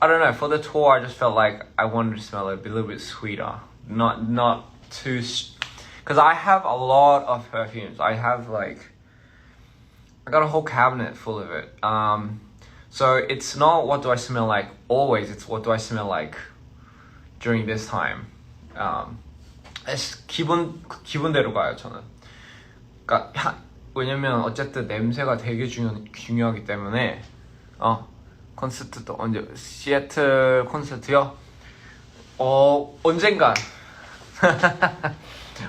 don't know. For the tour, I just felt like I wanted to smell it a little bit sweeter, not too. Because I have a lot of perfumes. I got a whole cabinet full of it. So it's not what do I smell like always. It's what do I smell like during this time. 기분대로 가요 저는. 그러니까 왜냐면 어쨌든 냄새가 되게 중요하기 때문에 콘서트도 언제 시애틀 콘서트요? 언젠가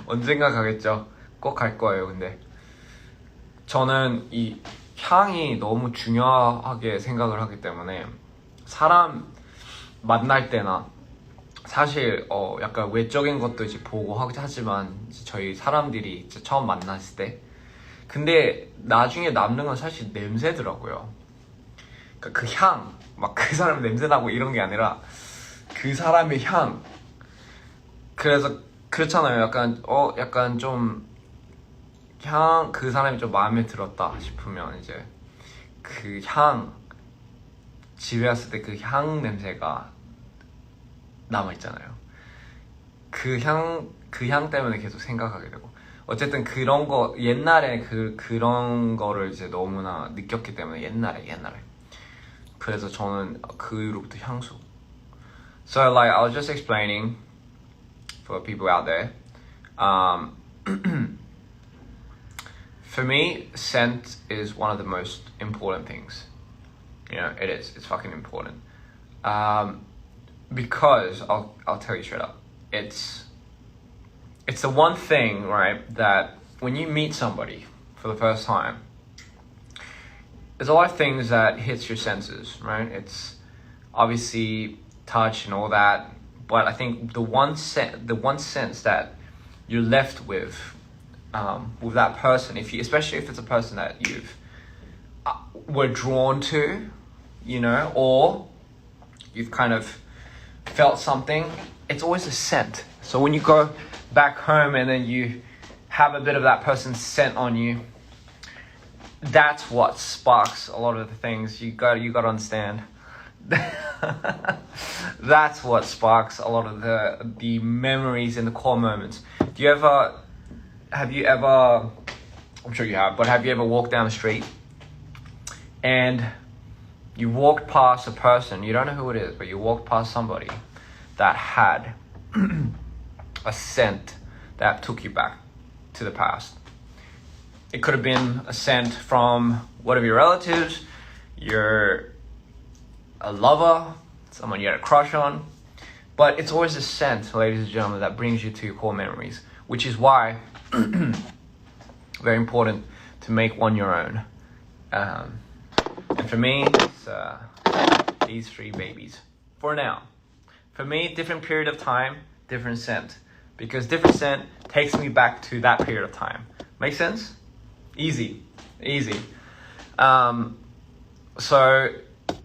언젠가 가겠죠. 꼭 갈 거예요. 근데 저는 이 향이 너무 중요하게 생각을 하기 때문에 사람 만날 때나 사실 약간 외적인 것도 이제 보고 하지만 이제 저희 사람들이 이제 처음 만났을 때 근데 나중에 남는 건 사실 냄새더라고요. 그러니까 그 향, 막 그 사람 냄새 나고 이런 게 아니라 그 사람의 향. 그래서 그렇잖아요. 약간 좀 그 사람이 좀 마음에 들었다 싶으면 이제 그 향, 집에 왔을 때 그 향 냄새가 남아있잖아요. 그 향 때문에 계속 생각하게 되고 어쨌든 그런 거 옛날에 그런 거를 이제 너무나 느꼈기 때문에 옛날에 그래서 저는 그 이후로부터 향수. So like I was just explaining for people out there. For me, scent is one of the most important things. You know, it is. It's fucking important. Because I'll tell you straight up, it's the one thing, right, that when you meet somebody for the first time, there's a lot of things that hits your senses, right? It's obviously touch and all that, but I think the one sense that you're left with that person, especially if it's a person that you've were drawn to, you know, or you've kind of felt something, it's always a scent. So when you go back home and then you have a bit of that person's scent on you, that's what sparks a lot of the things. You got to understand. That's what sparks a lot of the memories and the core moments. Have you ever, I'm sure you have, but have you ever walked down the street and you walked past a person, you don't know who it is, but you walked past somebody that had a scent that took you back to the past? It could have been a scent from one of your relatives, a lover, someone you had a crush on, but it's always a scent, ladies and gentlemen, that brings you to your core memories, which is why very important to make one your own. And for me, it's these three babies. For now. For me, different period of time, different scent. Because different scent takes me back to that period of time. Make sense? Easy. So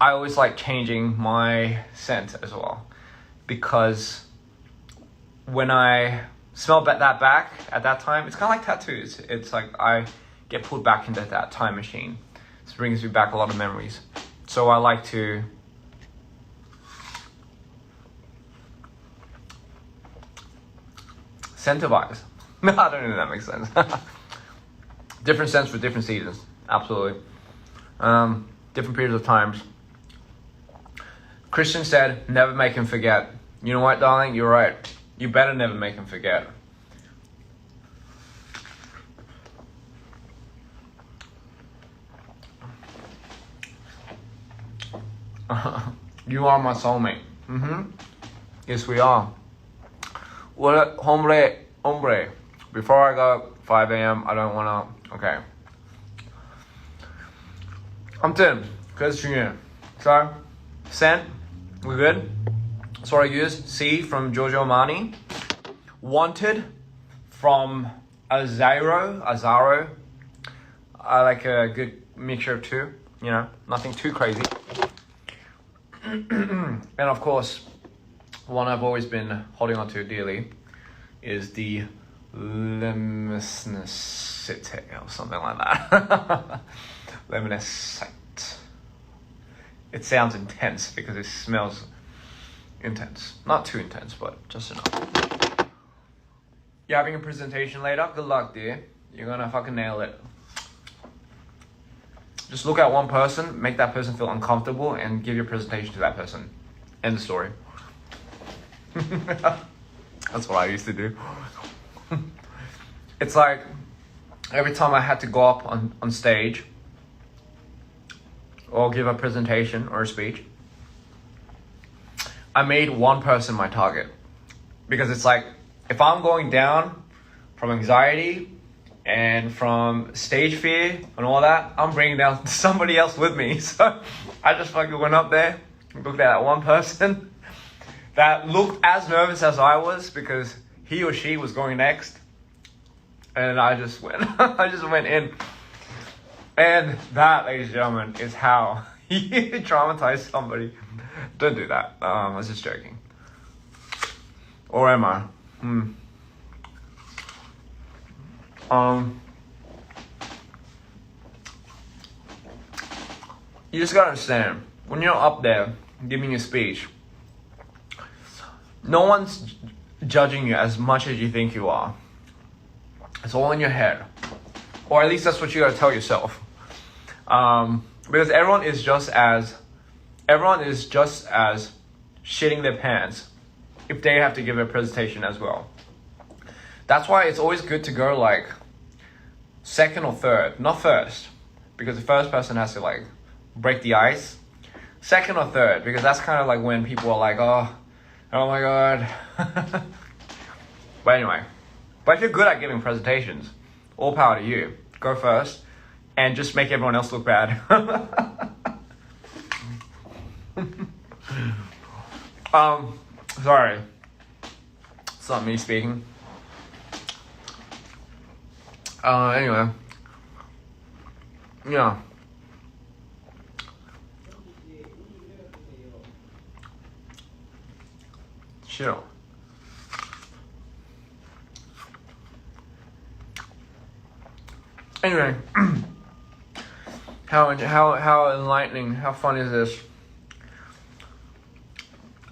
I always like changing my scent as well. Because when I smell that back at that time, it's kind of like tattoos. It's like I get pulled back into that time machine. It brings me back a lot of memories. So I like to incentivize. I don't know if that makes sense. Different scents for different seasons. Absolutely. Different periods of times. Christian said, never make him forget. You know what, darling? You're right. You better never make him forget. You are my soulmate. Yes, we are. Well, hombre. Before I go 5 a.m., I don't wanna. Okay. 아무튼 그래서 중요해. So, scent, we good? That's what I use. C from Giorgio Armani. Wanted from Azaro. I like a good mixture of two. You know, nothing too crazy. And of course, one I've always been holding on to dearly is the Luminosity or something like that. Luminosite. It sounds intense because it smells intense. Not too intense, but just enough. You're having a presentation later? Good luck, dear. You're gonna fucking nail it. Just look at one person, make that person feel uncomfortable, and give your presentation to that person. End the story. That's what I used to do. It's like every time I had to go up on stage or give a presentation or a speech, I made one person my target. Because it's like, if I'm going down from anxiety and from stage fear and all that, I'm bringing down somebody else with me. So I just fucking went up there, looked at that one person that looked as nervous as I was because he or she was going next. And I just went, I just went in. And that, ladies and gentlemen, is how you traumatize somebody. Don't do that. I was just joking. Or am I? You just gotta understand, when you're up there giving a speech, no one's judging you as much as you think you are. It's all in your head. Or at least that's what you gotta tell yourself. Because everyone is just as shitting their pants if they have to give a presentation as well. That's why it's always good to go like second or third, not first, because the first person has to like break the ice. Second or third, because that's kind of like when people are like, oh my god. But anyway, but if you're good at giving presentations, all power to you. Go first and just make everyone else look bad. Sorry. It's not me speaking. Anyway. Yeah. Chill. Anyway. How enlightening, how fun is this?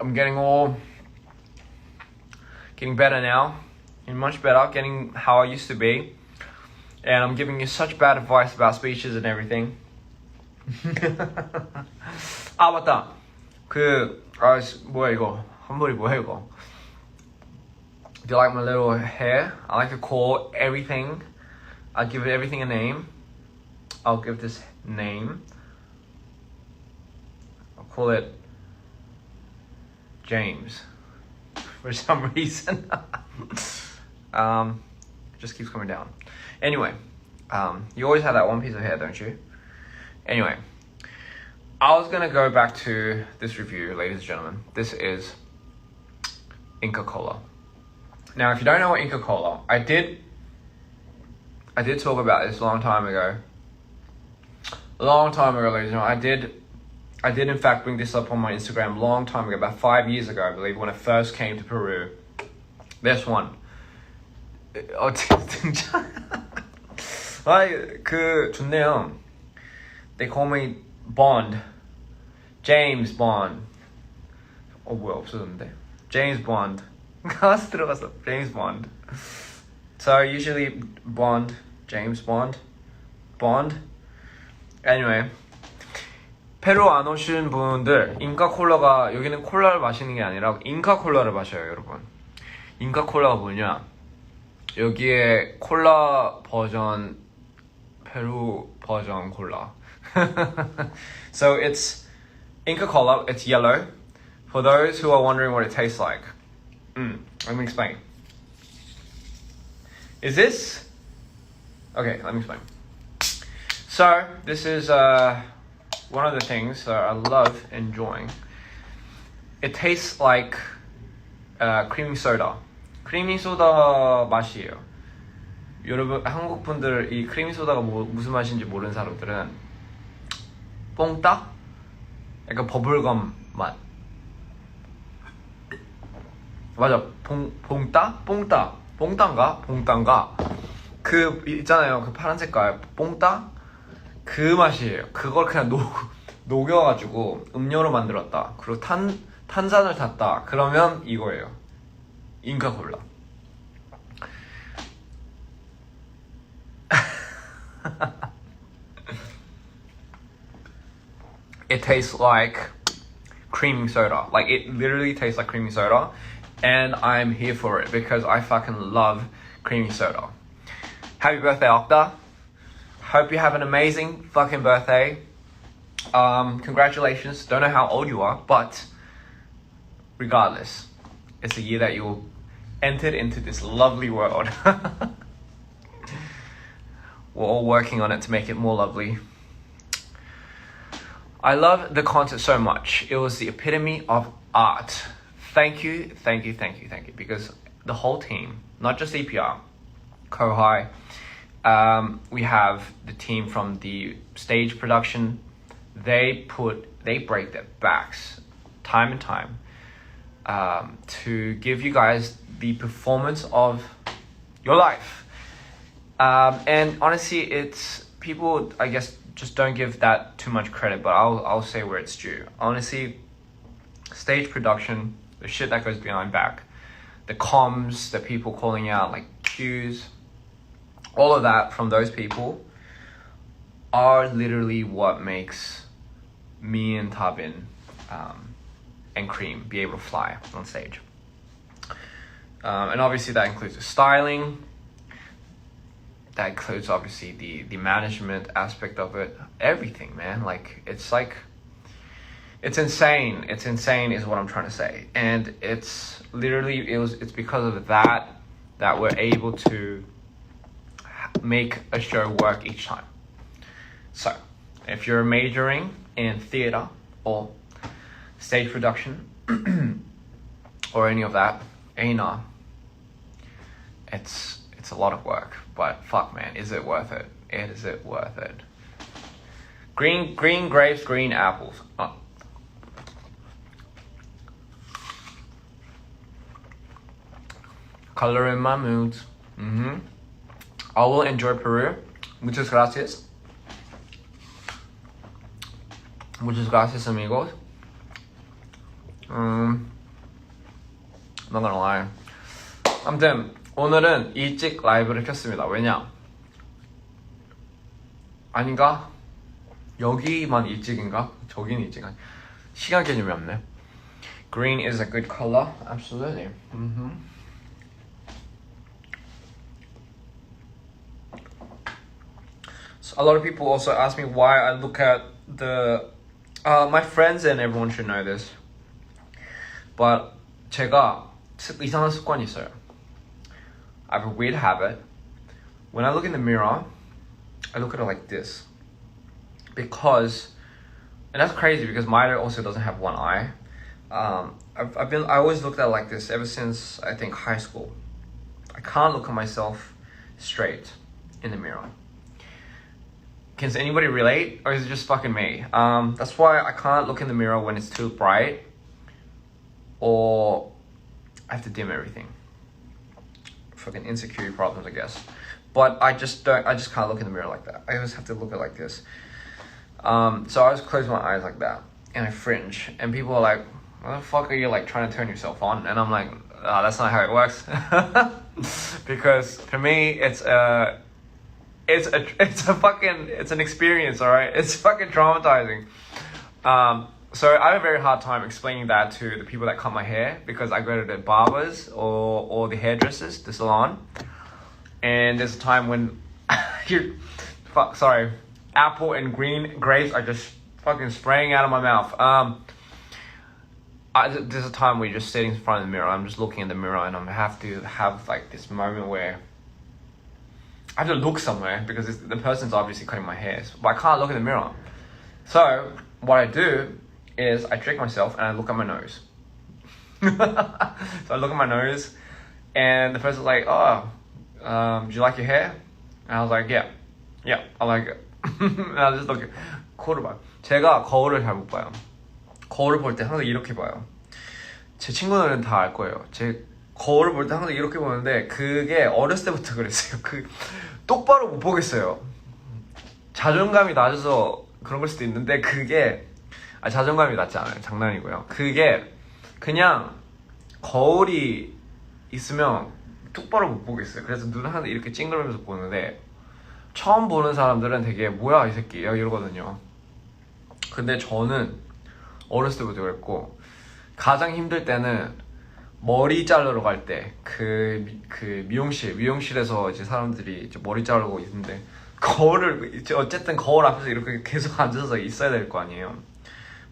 I'm getting better now, and much better, getting how I used to be. And I'm giving you such bad advice about speeches and everything. 아 맞다. 뭐야 이거? 한벌이 뭐야 이거? Do you like my little hair? I like to call everything. I'll give everything a name. I'll give this name. I'll call it James. For some reason. Just keeps coming down. Anyway, you always have that one piece of hair, don't you? Anyway, I was gonna go back to this review, ladies and gentlemen. This is Inca Kola. Now, if you don't know what Inca Kola, I did talk about this a long time ago. A long time ago, ladies and gentlemen. I did in fact bring this up on my Instagram a long time ago, about 5 years ago, I believe, when I first came to Peru. This one. 등장. 좋네요. They call me Bond. James Bond. 뭐야, 없어졌는데. James Bond. 가스 들어갔어. James Bond. So usually Bond, James Bond. Anyway. 페루 안 오신 분들, 잉카콜라가, 여기는 콜라를 마시는 게 아니라 잉카콜라를 마셔요, 여러분. 잉카콜라가 뭐냐? 여기에 콜라 버전, 페루 버전 콜라. So it's Inca Kola, it's yellow. For those who are wondering what it tastes like, let me explain. Is this? Okay, let me explain. So this is one of the things that I love enjoying. It tastes like creamy soda. 크리미 소다 맛이에요. 여러분, 한국 분들 이 크리미 소다가 무슨 맛인지 모르는 사람들은 뽕따? 약간 버블검 맛. 맞아, 뽕따인가? 그 있잖아요, 그 파란 색깔 뽕따? 그 맛이에요. 그걸 그냥 녹여가지고 음료로 만들었다. 그리고 탄산을 탔다. 그러면 이거예요. 잉카콜라. It tastes like creamy soda. Like, it literally tastes like creamy soda. And I'm here for it because I fucking love creamy soda. Happy birthday, Octa. Hope you have an amazing fucking birthday. Congratulations. Don't know how old you are, but regardless, it's a year that you entered into this lovely world. We're all working on it to make it more lovely. I love the concert so much. It was the epitome of art. Thank you. Because the whole team, not just DPR, Kohai, we have the team from the stage production. They break their backs time and time to give you guys the performance of your life. And honestly, it's people, I guess, just don't give that too much credit, but I'll say where it's due. Honestly, stage production, the shit that goes behind back, the comms, the people calling out like cues, all of that from those people are literally what makes me and Tabin and Cream be able to fly on stage. And obviously that includes the styling. That includes obviously the management aspect of it. Everything, man. It's insane. It's insane is what I'm trying to say. And it's literally, it's because of that we're able to make a show work each time. So, if you're majoring in theater or stage production or any of that, it's a lot of work. But fuck, man, is it worth it? Is it worth it? Green grapes, green apples. Oh. Color in my moods. I will enjoy Peru. Muchas gracias. Muchas gracias, amigos. I'm not gonna lie. 아무튼 오늘은 일찍 라이브를 켰습니다. 왜냐? 아닌가? 여기만 일찍인가? 저기는 일찍 아니. 시간 개념이 없네. Green is a good color. Absolutely. So a lot of people also ask me why I look at the my friends and everyone should know this. But 제가 이상한 습관이 있어요. I have a weird habit. When I look in the mirror, I look at it like this. Because, and that's crazy because Myler also doesn't have one eye. I always looked at it like this ever since I think high school. I can't look at myself straight in the mirror. Can anybody relate, or is it just fucking me? That's why I can't look in the mirror when it's too bright, or I have to dim everything. Fucking insecurity problems, I guess. But I just can't look in the mirror like that. I always have to look at it like this. So I just close my eyes like that, and I fringe. And people are like, "What the fuck are you like trying to turn yourself on?" And I'm like, "Oh, that's not how it works." Because for me, it's an experience, all right? It's fucking traumatizing. So I have a very hard time explaining that to the people that cut my hair because I go to the barbers or the hairdressers, the salon, and there's a time when apple and green grapes are just fucking spraying out of my mouth. There's a time where you're just sitting in front of the mirror. I'm just looking in the mirror and I have to have like this moment where I have to look somewhere because the person's obviously cutting my hair, but I can't look in the mirror. So what I do is I trick myself and I look at my nose. So I look at my nose and the person's like, "Oh, do you like your hair?" And I was like, yeah, I like it. And I just look at 거울을 봐요. 제가 거울을 잘 못 봐요. 거울을 볼 때 항상 이렇게 봐요. 제 친구들은 다 알 거예요. 제 거울을 볼 때 항상 이렇게 보는데 그게 어렸을 때부터 그랬어요. 똑바로 못 보겠어요. 자존감이 낮아서 그런 걸 수도 있는데 그게 자존감이 낮지 않아요. 장난이고요. 그게 그냥 거울이 있으면 똑바로 못 보겠어요. 그래서 눈을 항상 이렇게 찡그리면서 보는데 처음 보는 사람들은 되게 뭐야 이 새끼 이러거든요. 근데 저는 어렸을 때부터 그랬고 가장 힘들 때는 머리 자르러 갈 때 미용실에서 이제 사람들이 이제 머리 자르고 있는데 어쨌든 거울 앞에서 이렇게 계속 앉아서 있어야 될 거 아니에요.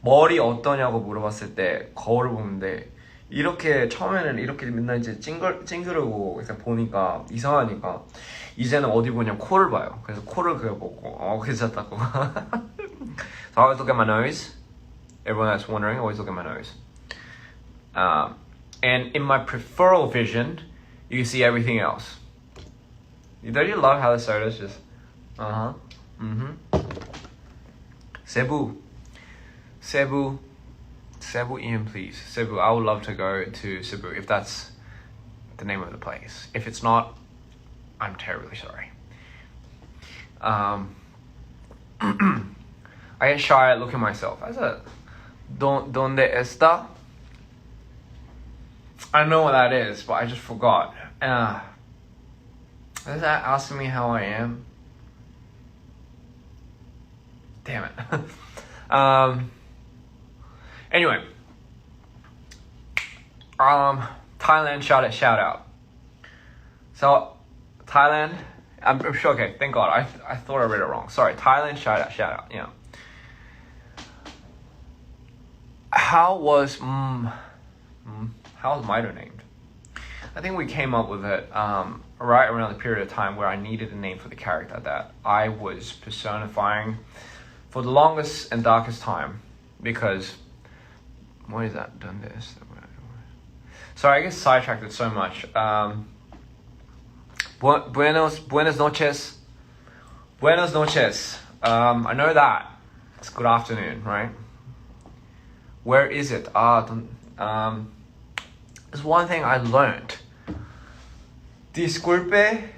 머리 어떠냐고 물어봤을 때 거울을 보는데 이렇게 처음에는 이렇게 맨날 이제 찡그르고 이렇게 보니까 이상하니까 이제는 어디 보냐면 코를 봐요. 그래서 코를 그려보고 괜찮다고. So I always look at my nose. Everyone that's wondering, I always look at my nose. And in my peripheral vision, you can see everything else. Don't you love how the soda's just Cebu Ian, please. Cebu, I would love to go to Cebu if that's the name of the place. If it's not, I'm terribly sorry. I get shy at looking at myself. I said, ¿Dónde está? I know what that is, but I just forgot. Is that asking me how I am? Damn it. Anyway, Thailand shout out. So Thailand, I'm sure. Okay, thank God. I thought I read it wrong. Sorry, Thailand shout out. Yeah. How was Mito named? I think we came up with it right around the period of time where I needed a name for the character that I was personifying for the longest and darkest time, because what is that? Done this. Sorry, I get sidetracked so much. Buenas noches. Buenas noches. I know that. It's good afternoon, right? Where is it? There's one thing I learned. Disculpe.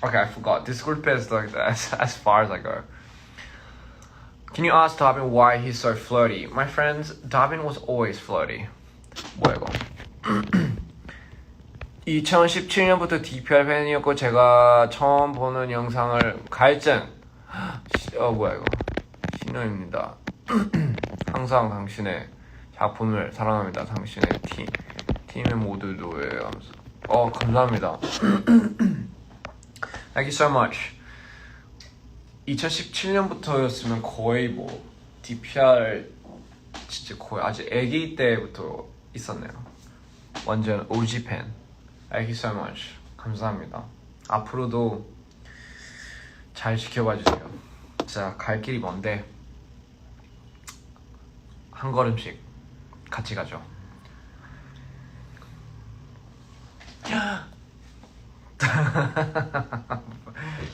Okay, I forgot. Disculpe is like as far as I go. Can you ask Darwin why he's so flirty? My friends, Darwin was always flirty. 뭐야 이거? 2017년부터 DPR 팬이었고 제가 처음 보는 영상을 갈증. 뭐야 이거? 신호입니다. 항상 당신의 작품을 사랑합니다. 당신의 팀의 모두도예요. 감사합니다. Thank you so much. 2017년부터였으면 거의 뭐 DPR 진짜 거의 아직 애기 때부터 있었네요. 완전 OG 팬. Thank you so much. 감사합니다. 앞으로도 잘 지켜봐 주세요. 진짜 갈 길이 먼데 한 걸음씩 같이 가죠.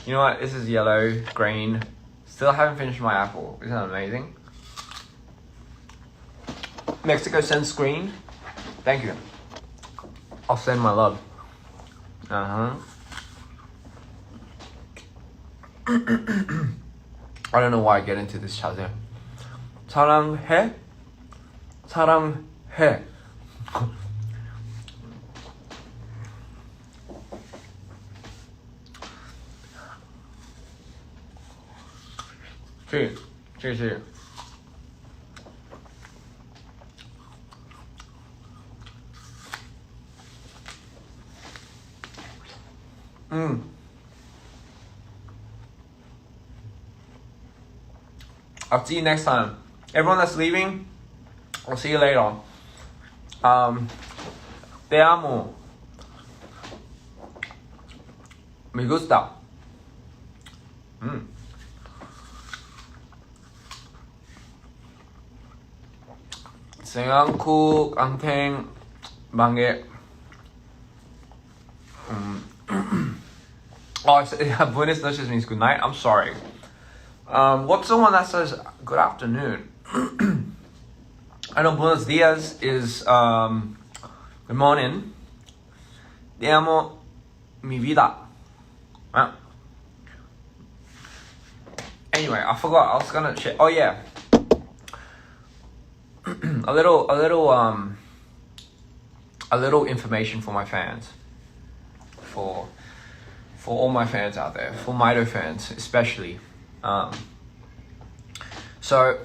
You know what? This is yellow, green. Still haven't finished my apple. Isn't that amazing? Mexico sends green. Thank you. I'll send my love. I don't know why I get into this chaser. 사랑해? 사랑해. Cheers. I'll see you next time. Everyone that's leaving, I'll see you later. Te amo. Me gusta. 생강국, 앙탱, 망개. Buenas noches means good night. I'm sorry. What's the one that says good afternoon? I know buenos dias is good morning. Te amo, mi vida. Anyway, I forgot. I was gonna share. Oh yeah. A little information for my fans, for all my fans out there, for Mito fans especially. So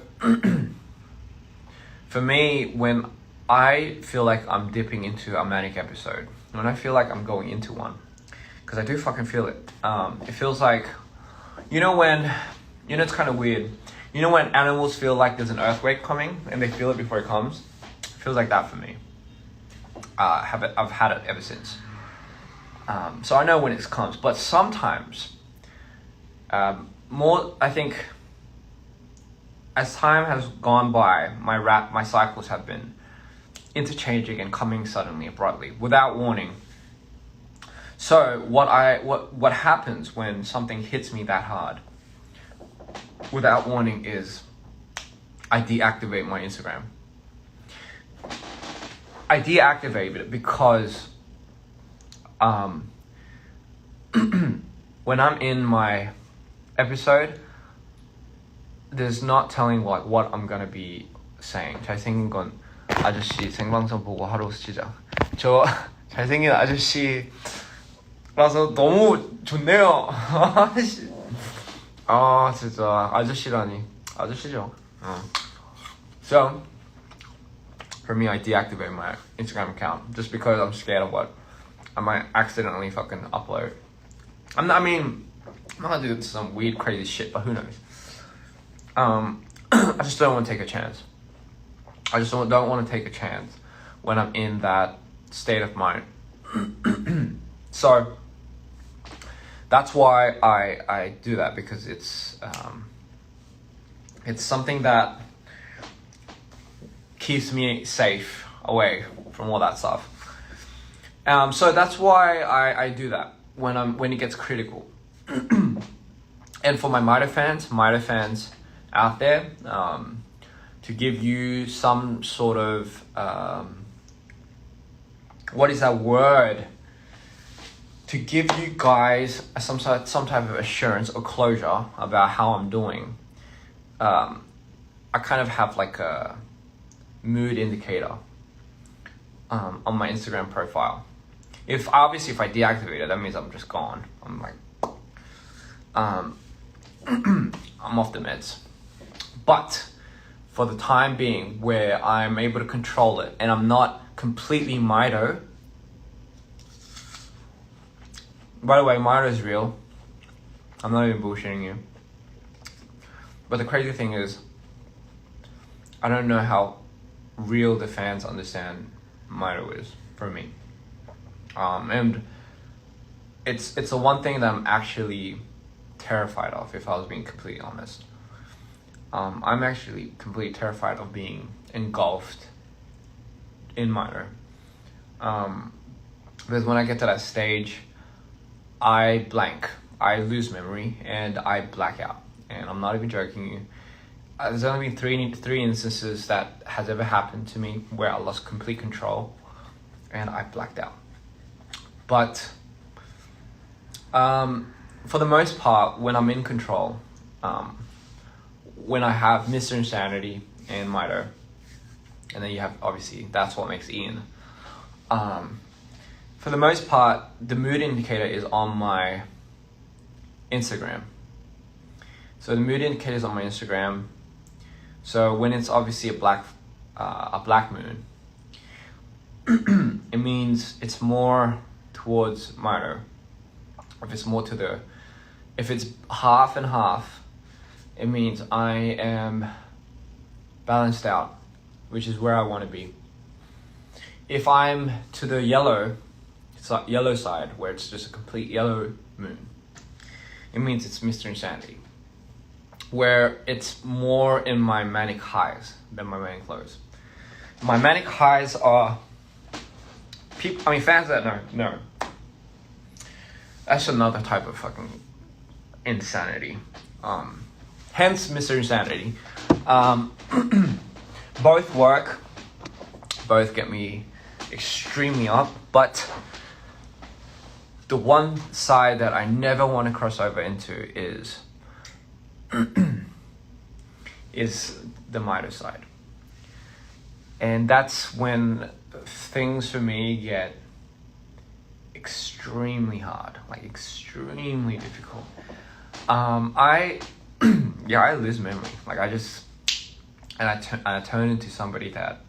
for me, when I feel like I'm dipping into a manic episode. When I feel like I'm going into one, because I do fucking feel it. It feels like, when, it's kind of weird. When animals feel like there's an earthquake coming and they feel it before it comes? It feels like that for me. I've had it ever since. So I know when it comes, but sometimes, I think, as time has gone by, my cycles have been interchanging and coming suddenly, abruptly, without warning. So what happens when something hits me that hard, without warning, is I deactivate my Instagram. I deactivate it because when I'm in my episode, there's not telling what I'm gonna be saying. 잘생긴 건 아저씨 생방송 보고 하루 시작. 저 잘생긴 아저씨라서 너무 좋네요. 진짜 아저씨라니. 아저씨죠. So for me, I deactivate my Instagram account just because I'm scared of what I might accidentally fucking upload. I'm not gonna do some weird crazy shit, but who knows? I just don't want to take a chance. I just don't want to take a chance when I'm in that state of mind. So that's why I do that, because it's something that keeps me safe away from all that stuff. So that's why I do that when it gets critical. And for my Mida fans out there, to give you some sort of what is that word? To give you guys some type of assurance or closure about how I'm doing. I kind of have like a mood indicator on my Instagram profile. If I deactivate it, that means I'm just gone. I'm like, I'm off the meds. But for the time being, where I'm able to control it and I'm not completely Mido. By the way, Mido is real. I'm not even bullshitting you. But the crazy thing is, I don't know how real the fans understand Mido is for me. And it's the one thing that I'm actually terrified of, if I was being completely honest. I'm actually completely terrified of being engulfed in Mido. Because when I get to that stage, I blank. I lose memory and I black out. And I'm not even joking you. There's only been three instances that has ever happened to me where I lost complete control and I blacked out. But for the most part, when I'm in control, when I have Mr. Insanity and Mido, and then you have, obviously, that's what makes Ian. For the most part, the mood indicator is on my Instagram. So the mood indicator is on my Instagram. So when it's obviously a black moon, it means it's more towards Mido. If it's half and half, it means I am balanced out, which is where I want to be. If I'm to the yellow side, where it's just a complete yellow moon, it means it's Mr. Insanity, where it's more in my manic highs than my manic lows. My manic highs are fans that know. That's another type of fucking insanity. Hence Mr. Insanity. Both work. Both get me extremely up. But the one side that I never want to cross over into is the Mido side. And that's when things for me get extremely hard, like extremely difficult. I lose memory. Like I turn into somebody that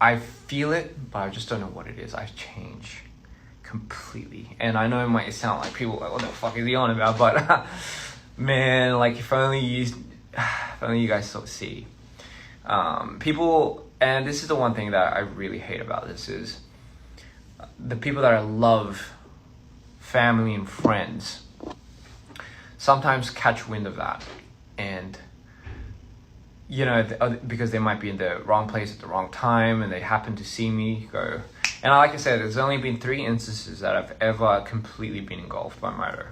I feel it, but I just don't know what it is. I change completely. And I know it might sound like people are like, what the fuck is he on about? But man, like if only you guys sort of see. People, and this is the one thing that I really hate about this is the people that I love, family and friends, sometimes catch wind of that. And you know, because they might be in the wrong place at the wrong time and they happen to see me go. And like I said, there's only been 3 instances that I've ever completely been engulfed by Mito.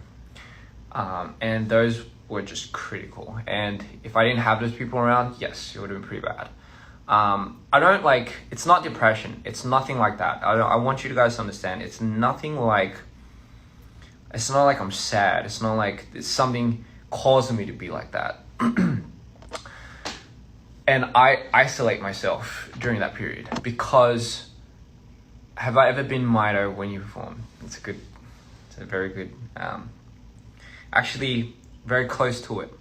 And those were just critical. And if I didn't have those people around, yes, it would have been pretty bad. I don't like, it's not depression. It's nothing like that. I want you guys to understand, it's nothing like, it's not like I'm sad. It's not like it's something causing me to be like that. And I isolate myself during that period because have I ever been Mito when you perform? It's a very good, actually very close to it.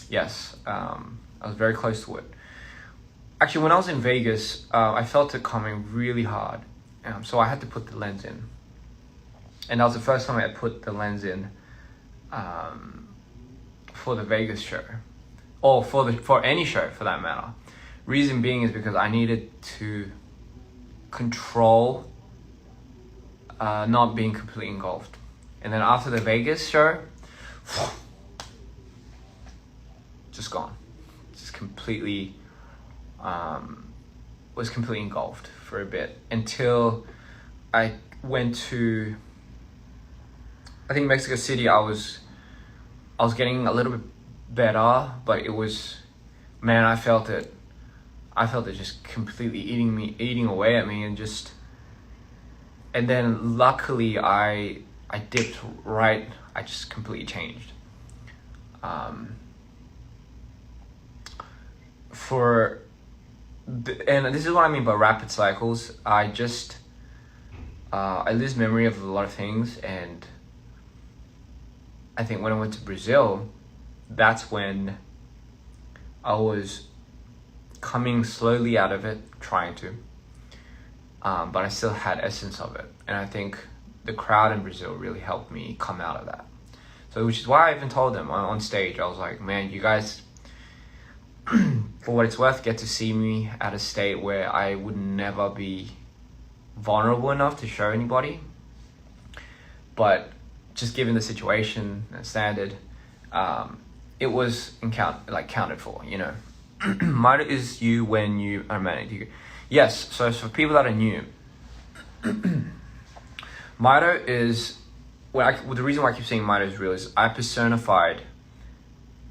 Yes, I was very close to it. Actually, when I was in Vegas, I felt it coming really hard. So I had to put the lens in. And that was the first time I had put the lens in for the Vegas show. Or for any show for that matter. Reason being is because I needed to control not being completely engulfed. And then after the Vegas show, just gone. Just completely, was completely engulfed for a bit until I went to, I think Mexico City. I was getting a little bit better, but it was, man, I felt it just completely eating away at me, and then luckily I dipped right, I just completely changed. And this is what I mean by rapid cycles. I lose memory of a lot of things, and I think when I went to Brazil, that's when I was coming slowly out of it, trying to, but I still had essence of it. And I think the crowd in Brazil really helped me come out of that. So, which is why I even told them on stage, I was like, man, you guys, for what it's worth, get to see me at a state where I would never be vulnerable enough to show anybody. But just given the situation and standard, it was counted for, you know. Mito is you when you are manic. Yes, so for people that are new, Mito is, the reason why I keep saying Mito is real is I personified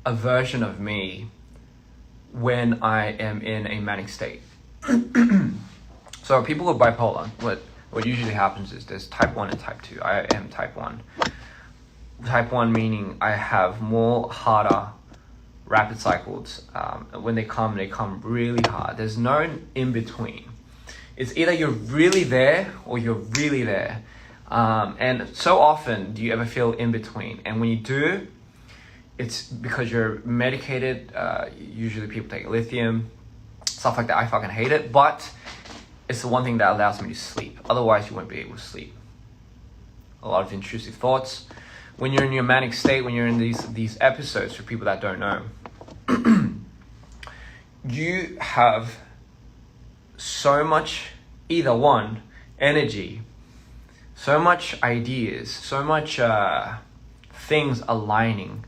a version of me when I am in a manic state. So people with bipolar, what usually happens is there's type 1 and type 2. I am type 1. Type 1 meaning I have more harder rapid cycles. When they come really hard. There's no in between. It's either you're really there or you're really there. And so often do you ever feel in between. And when you do, it's because you're medicated. Usually people take lithium, stuff like that. I fucking hate it, but it's the one thing that allows me to sleep. Otherwise you won't be able to sleep. A lot of intrusive thoughts. When you're in your manic state, when you're in these episodes, for people that don't know, you have so much, either one, energy, so much ideas, so much things aligning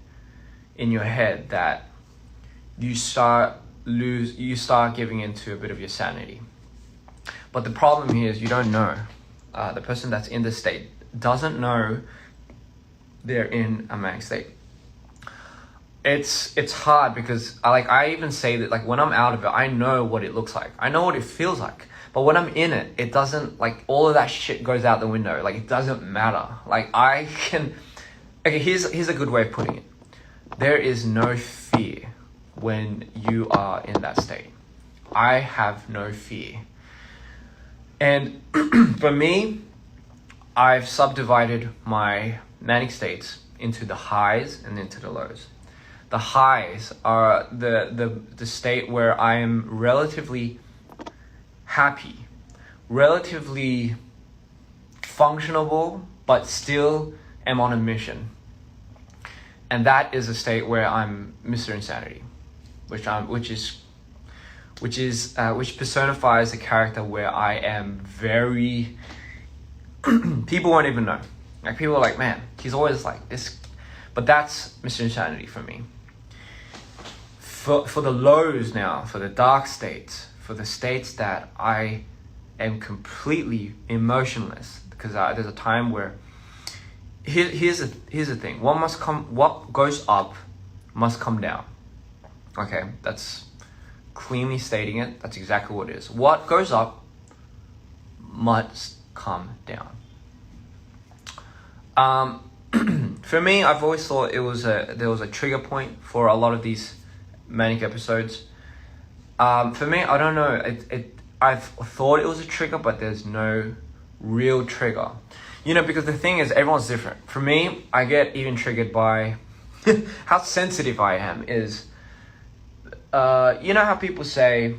in your head that you start giving into a bit of your sanity. But the problem here is you don't know. The person that's in this state doesn't know they're in a manic state. It's hard because I even say that, like, when I'm out of it, I know what it looks like. I know what it feels like. But when I'm in it, it doesn't, like, all of that shit goes out the window. Like, it doesn't matter. Like, I can, okay, here's a good way of putting it. There is no fear when you are in that state. I have no fear. And for me, I've subdivided my manic states into the highs and into the lows. The highs are the state where I am relatively happy, relatively functionable, but still am on a mission. And that is a state where I'm Mr. Insanity, which personifies a character where I am very. People won't even know. Like, people are like, man, he's always like this. But that's Mr. Insanity for me. For the lows now, for the dark states, for the states that I am completely emotionless, because there's a time where here's the thing. What goes up must come down. Okay, that's cleanly stating it. That's exactly what it is. What goes up must come down. For me, I've always thought there was a trigger point for a lot of these manic episodes. For me, I don't know. I've thought it was a trigger, but there's no real trigger. You know, because the thing is, everyone's different. For me, I get even triggered by how sensitive I am. Is you know how people say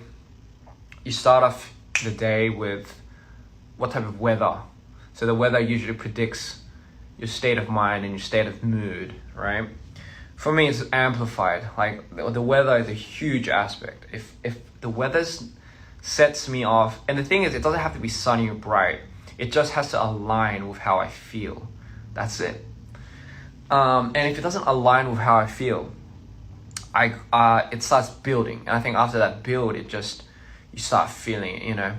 you start off the day with what type of weather. So the weather usually predicts your state of mind and your state of mood, right? For me, it's amplified. Like, the weather is a huge aspect. If the weather sets me off, and the thing is, it doesn't have to be sunny or bright. It just has to align with how I feel. That's it. And if it doesn't align with how I feel, it starts building. And I think after that build, you start feeling it, you know.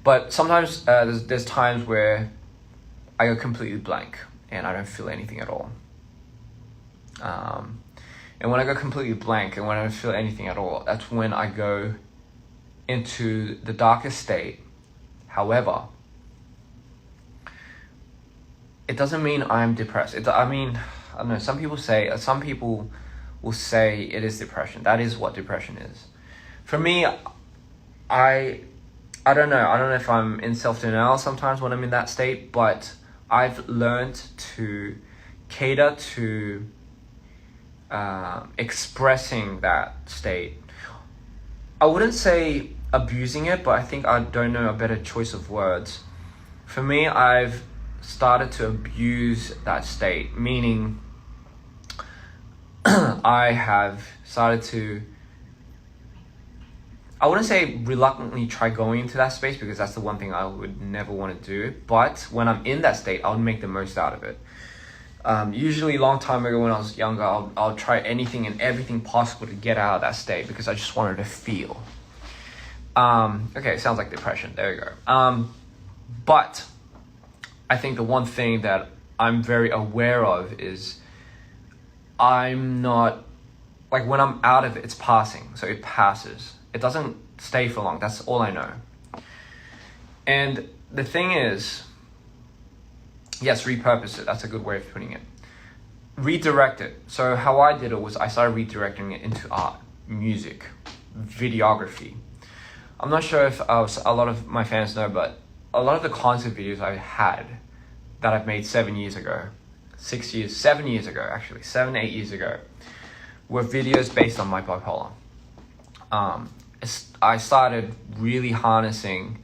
But sometimes there's times where I go completely blank and I don't feel anything at all. And when I go completely blank and when I don't feel anything at all, that's when I go into the darkest state. However, it doesn't mean I'm depressed. I don't know. Some people will say it is depression. That is what depression is. For me, I don't know. I don't know if I'm in self-denial sometimes when I'm in that state, but I've learned to cater to expressing that state. I wouldn't say abusing it, but I think I don't know a better choice of words. For me, I've started to abuse that state, meaning I have started to, I wouldn't say reluctantly try going into that space, because that's the one thing I would never want to do. But when I'm in that state, I'll make the most out of it. Usually a long time ago when I was younger, I'll try anything and everything possible to get out of that state because I just wanted to feel. Okay, sounds like depression. There you go. But I think the one thing that I'm very aware of is I'm not, like, when I'm out of it, it's passing. So it passes. It doesn't stay for long. That's all I know. And the thing is, yes, repurpose it. That's a good way of putting it. Redirect it. So how I did it was I started redirecting it into art, music, videography. I'm not sure if a lot of my fans know, but a lot of the concert videos I had that I've made 7 years ago, 7 years ago, actually, 8 years ago, were videos based on my bipolar. I started really harnessing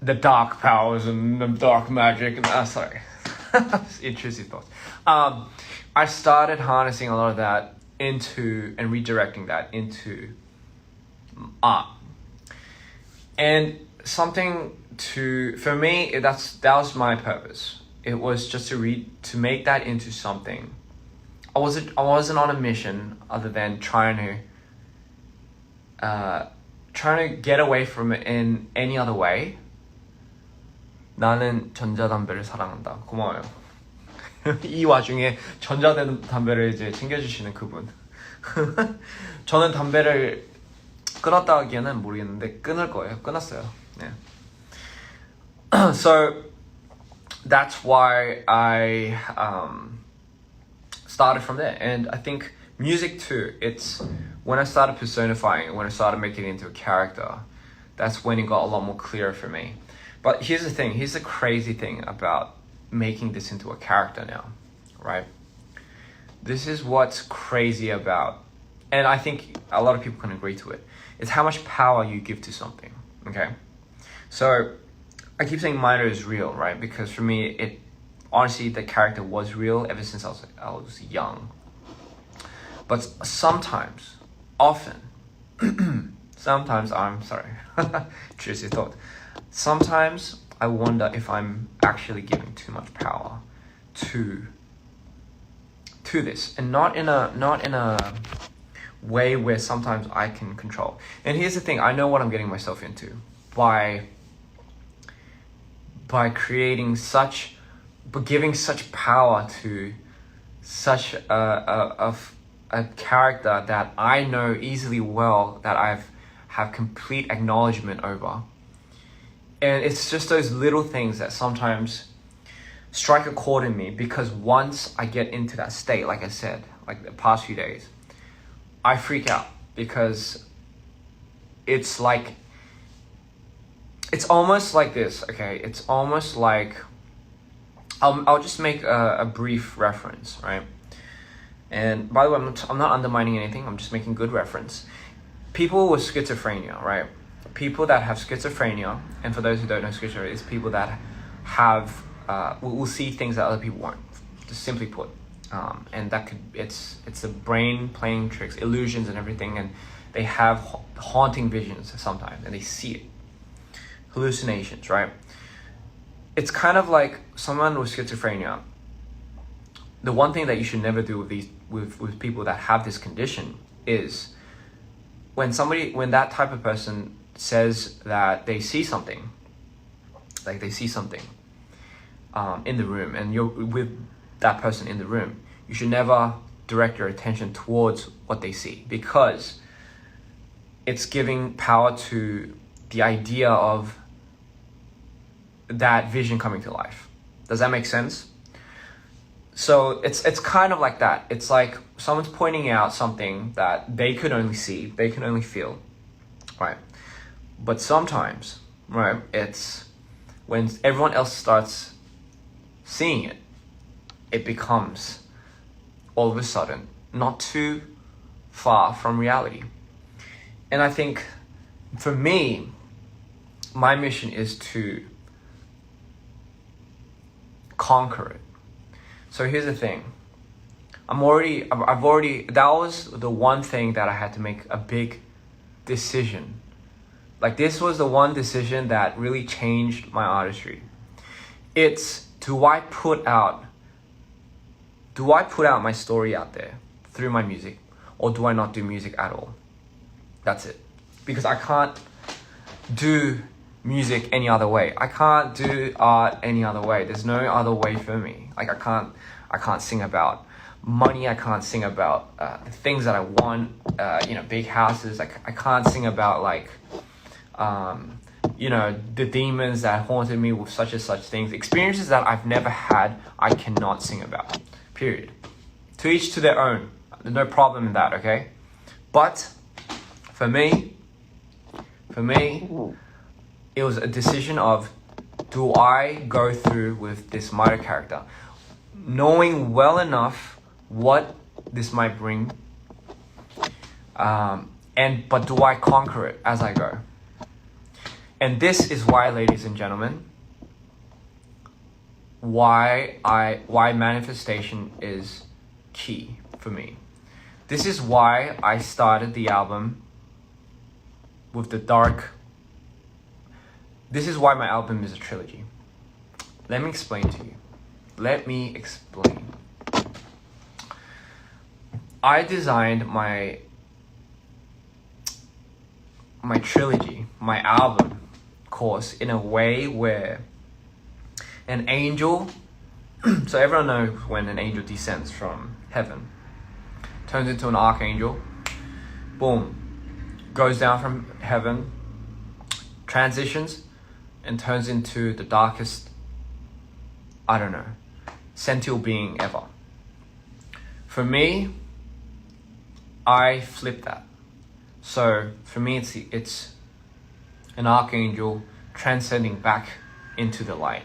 the dark powers and the dark magic and sorry, intrusive thoughts. I started harnessing a lot of that into and redirecting that into art. And something for me, that was my purpose. It was just to make that into something. I wasn't on a mission other than trying to get away from it in any other way. 나는 전자담배를 사랑한다. 고마워요. 이 와중에 전자담배를 이제 챙겨주시는 그분. 저는 담배를 끊었다 하기에는 모르겠는데 끊을 거예요. 끊었어요. 네. So that's why I started from there. And I think music too, it's when I started personifying, when I started making it into a character, that's when it got a lot more clear for me. But here's the crazy thing about making this into a character now, right? This is what's crazy about and I think a lot of people can agree to it, is how much power you give to something, okay? So I keep saying Minor is real, right? Because for me, it honestly, the character was real ever since I was young. But sometimes, often, sometimes I'm sorry, choose your thought. Sometimes I wonder if I'm actually giving too much power to this, and not in a way where sometimes I can control. And here's the thing: I know what I'm getting myself into by creating but giving such power to such a character that I know easily well, that have complete acknowledgement over. And it's just those little things that sometimes strike a chord in me, because once I get into that state, like I said, like the past few days, I freak out, because it's almost like this, okay? It's almost like, I'll just make a brief reference, right? And by the way, I'm not undermining anything, I'm just making good reference. People with schizophrenia, right? People that have schizophrenia, and for those who don't know, schizophrenia is people that have, will see things that other people won't, just simply put. And that it's the brain playing tricks, illusions and everything, and they have haunting visions sometimes, and they see it. Hallucinations, right? It's kind of like someone with schizophrenia. The one thing that you should never do with people that have this condition is when that type of person says that they see something, like they see something in the room, and you're with that person in the room, you should never direct your attention towards what they see, because it's giving power to the idea of that vision coming to life. Does that make sense? So it's kind of like that. It's like someone's pointing out something that they could only see, they can only feel, right? But sometimes, right, it's when everyone else starts seeing it, it becomes all of a sudden not too far from reality. And I think for me, my mission is to conquer it. So here's the thing. I've already, that was the one thing that I had to make a big decision. Like, this was the one decision that really changed my artistry. It's, do I put out my story out there through my music, or do I not do music at all? That's it. Because I can't do music any other way. I can't do art any other way. There's no other way for me. Like, I can't sing about money. I can't sing about the things that I want, big houses. I can't sing about the demons that haunted me with such and such things. Experiences that I've never had, I cannot sing about, period. To each to their own. There's no problem in that, okay? But for me, it was a decision of, do I go through with this minor character, knowing well enough what this might bring, but do I conquer it as I go? And this is why, ladies and gentlemen, why manifestation is key for me. This is why I started the album with the dark. This is why my album is a trilogy. Let me explain to you. Let me explain. I designed my trilogy, my album course, in a way where an angel, so everyone knows when an angel descends from heaven, turns into an archangel, boom, goes down from heaven, transitions, and turns into the darkest, sentient being ever. For me, I flip that. So for me, it's an archangel transcending back into the light.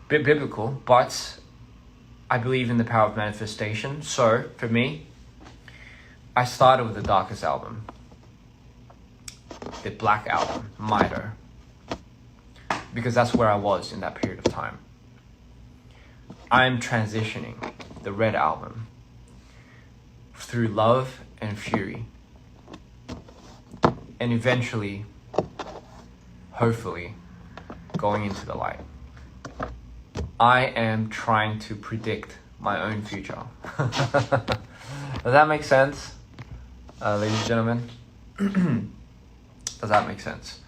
Bit biblical, but I believe in the power of manifestation. So for me, I started with the darkest album, the Black Album, Mido, because that's where I was in that period of time. I'm transitioning the Red Album through Love and Fury, and eventually, hopefully, going into the light. I am trying to predict my own future. Does that make sense, ladies and gentlemen? Does that make sense?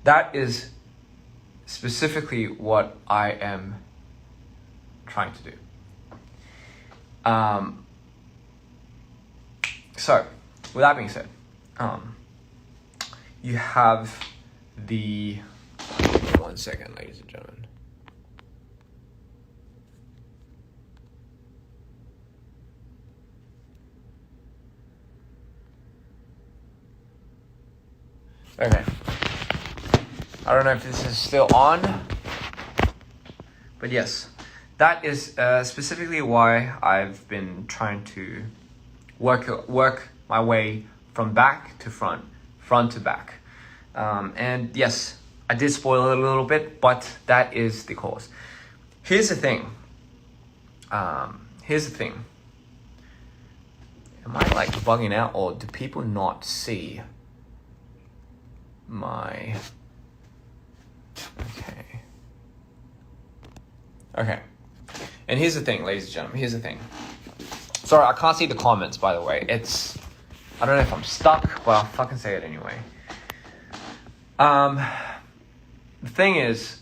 That is specifically what I am trying to do. So, with that being said, you have the... 1 second, ladies and gentlemen. Okay. I don't know if this is still on, but yes, that is specifically why I've been trying to work my way from back to front to back. And yes, I did spoil it a little bit, but that is the cause. Here's the thing. Am I like bugging out, or do people not see my... Okay. And here's the thing, ladies and gentlemen. Here's the thing. Sorry, I can't see the comments, by the way. I don't know if I'm stuck, but I'll fucking say it anyway. The thing is,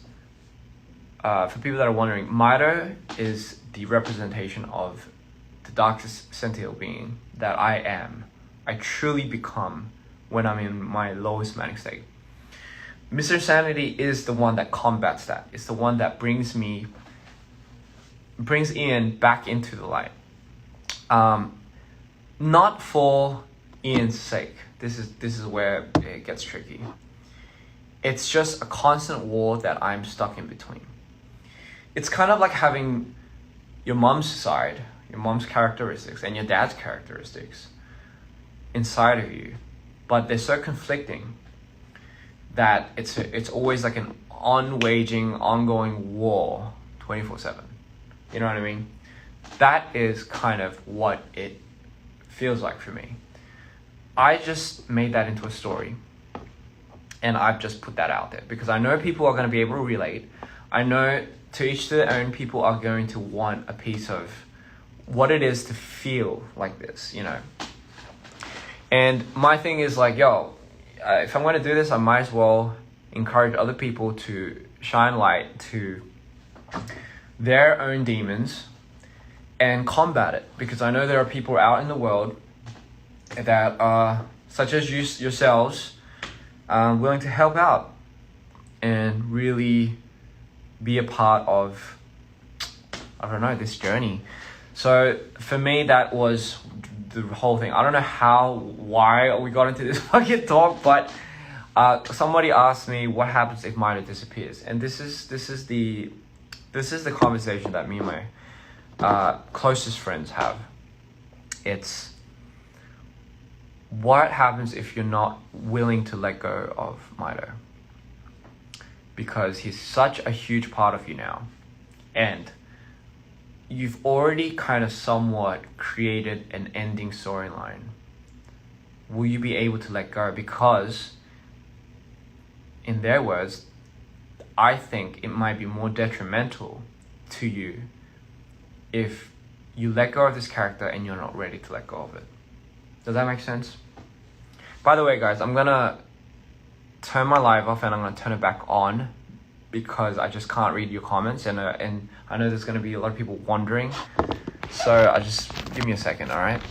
for people that are wondering, Mido is the representation of the darkest sentient being that I truly become when I'm in my lowest manic state. Mr. Sanity is the one that combats that. It's the one that brings Ian back into the light. Not for Ian's sake. This is where it gets tricky. It's just a constant war that I'm stuck in between. It's kind of like having your mom's side, your mom's characteristics, and your dad's characteristics inside of you, but they're so conflicting that it's always like an ongoing war 24/7. You know what I mean? That is kind of what it feels like for me. I just made that into a story, and I've just put that out there because I know people are going to be able to relate. I know to each their own, people are going to want a piece of what it is to feel like this, you know. And my thing is like, if I'm going to do this, I might as well encourage other people to shine light to their own demons and combat it, because I know there are people out in the world that are, such as yourselves, willing to help out and really be a part of, I don't know, this journey. So for me, that was the whole thing. I don't know why we got into this fucking talk, but somebody asked me what happens if Mido disappears, and this is the conversation that me and my closest friends have. It's what happens if you're not willing to let go of Mido, because he's such a huge part of you now, and you've already kind of somewhat created an ending storyline. Will you be able to let go? Because, in their words, I think it might be more detrimental to you if you let go of this character and you're not ready to let go of it. Does that make sense? By the way, guys, I'm gonna turn my live off and I'm gonna turn it back on because I just can't read your comments, and I know there's gonna be a lot of people wondering. So give me a second, all right?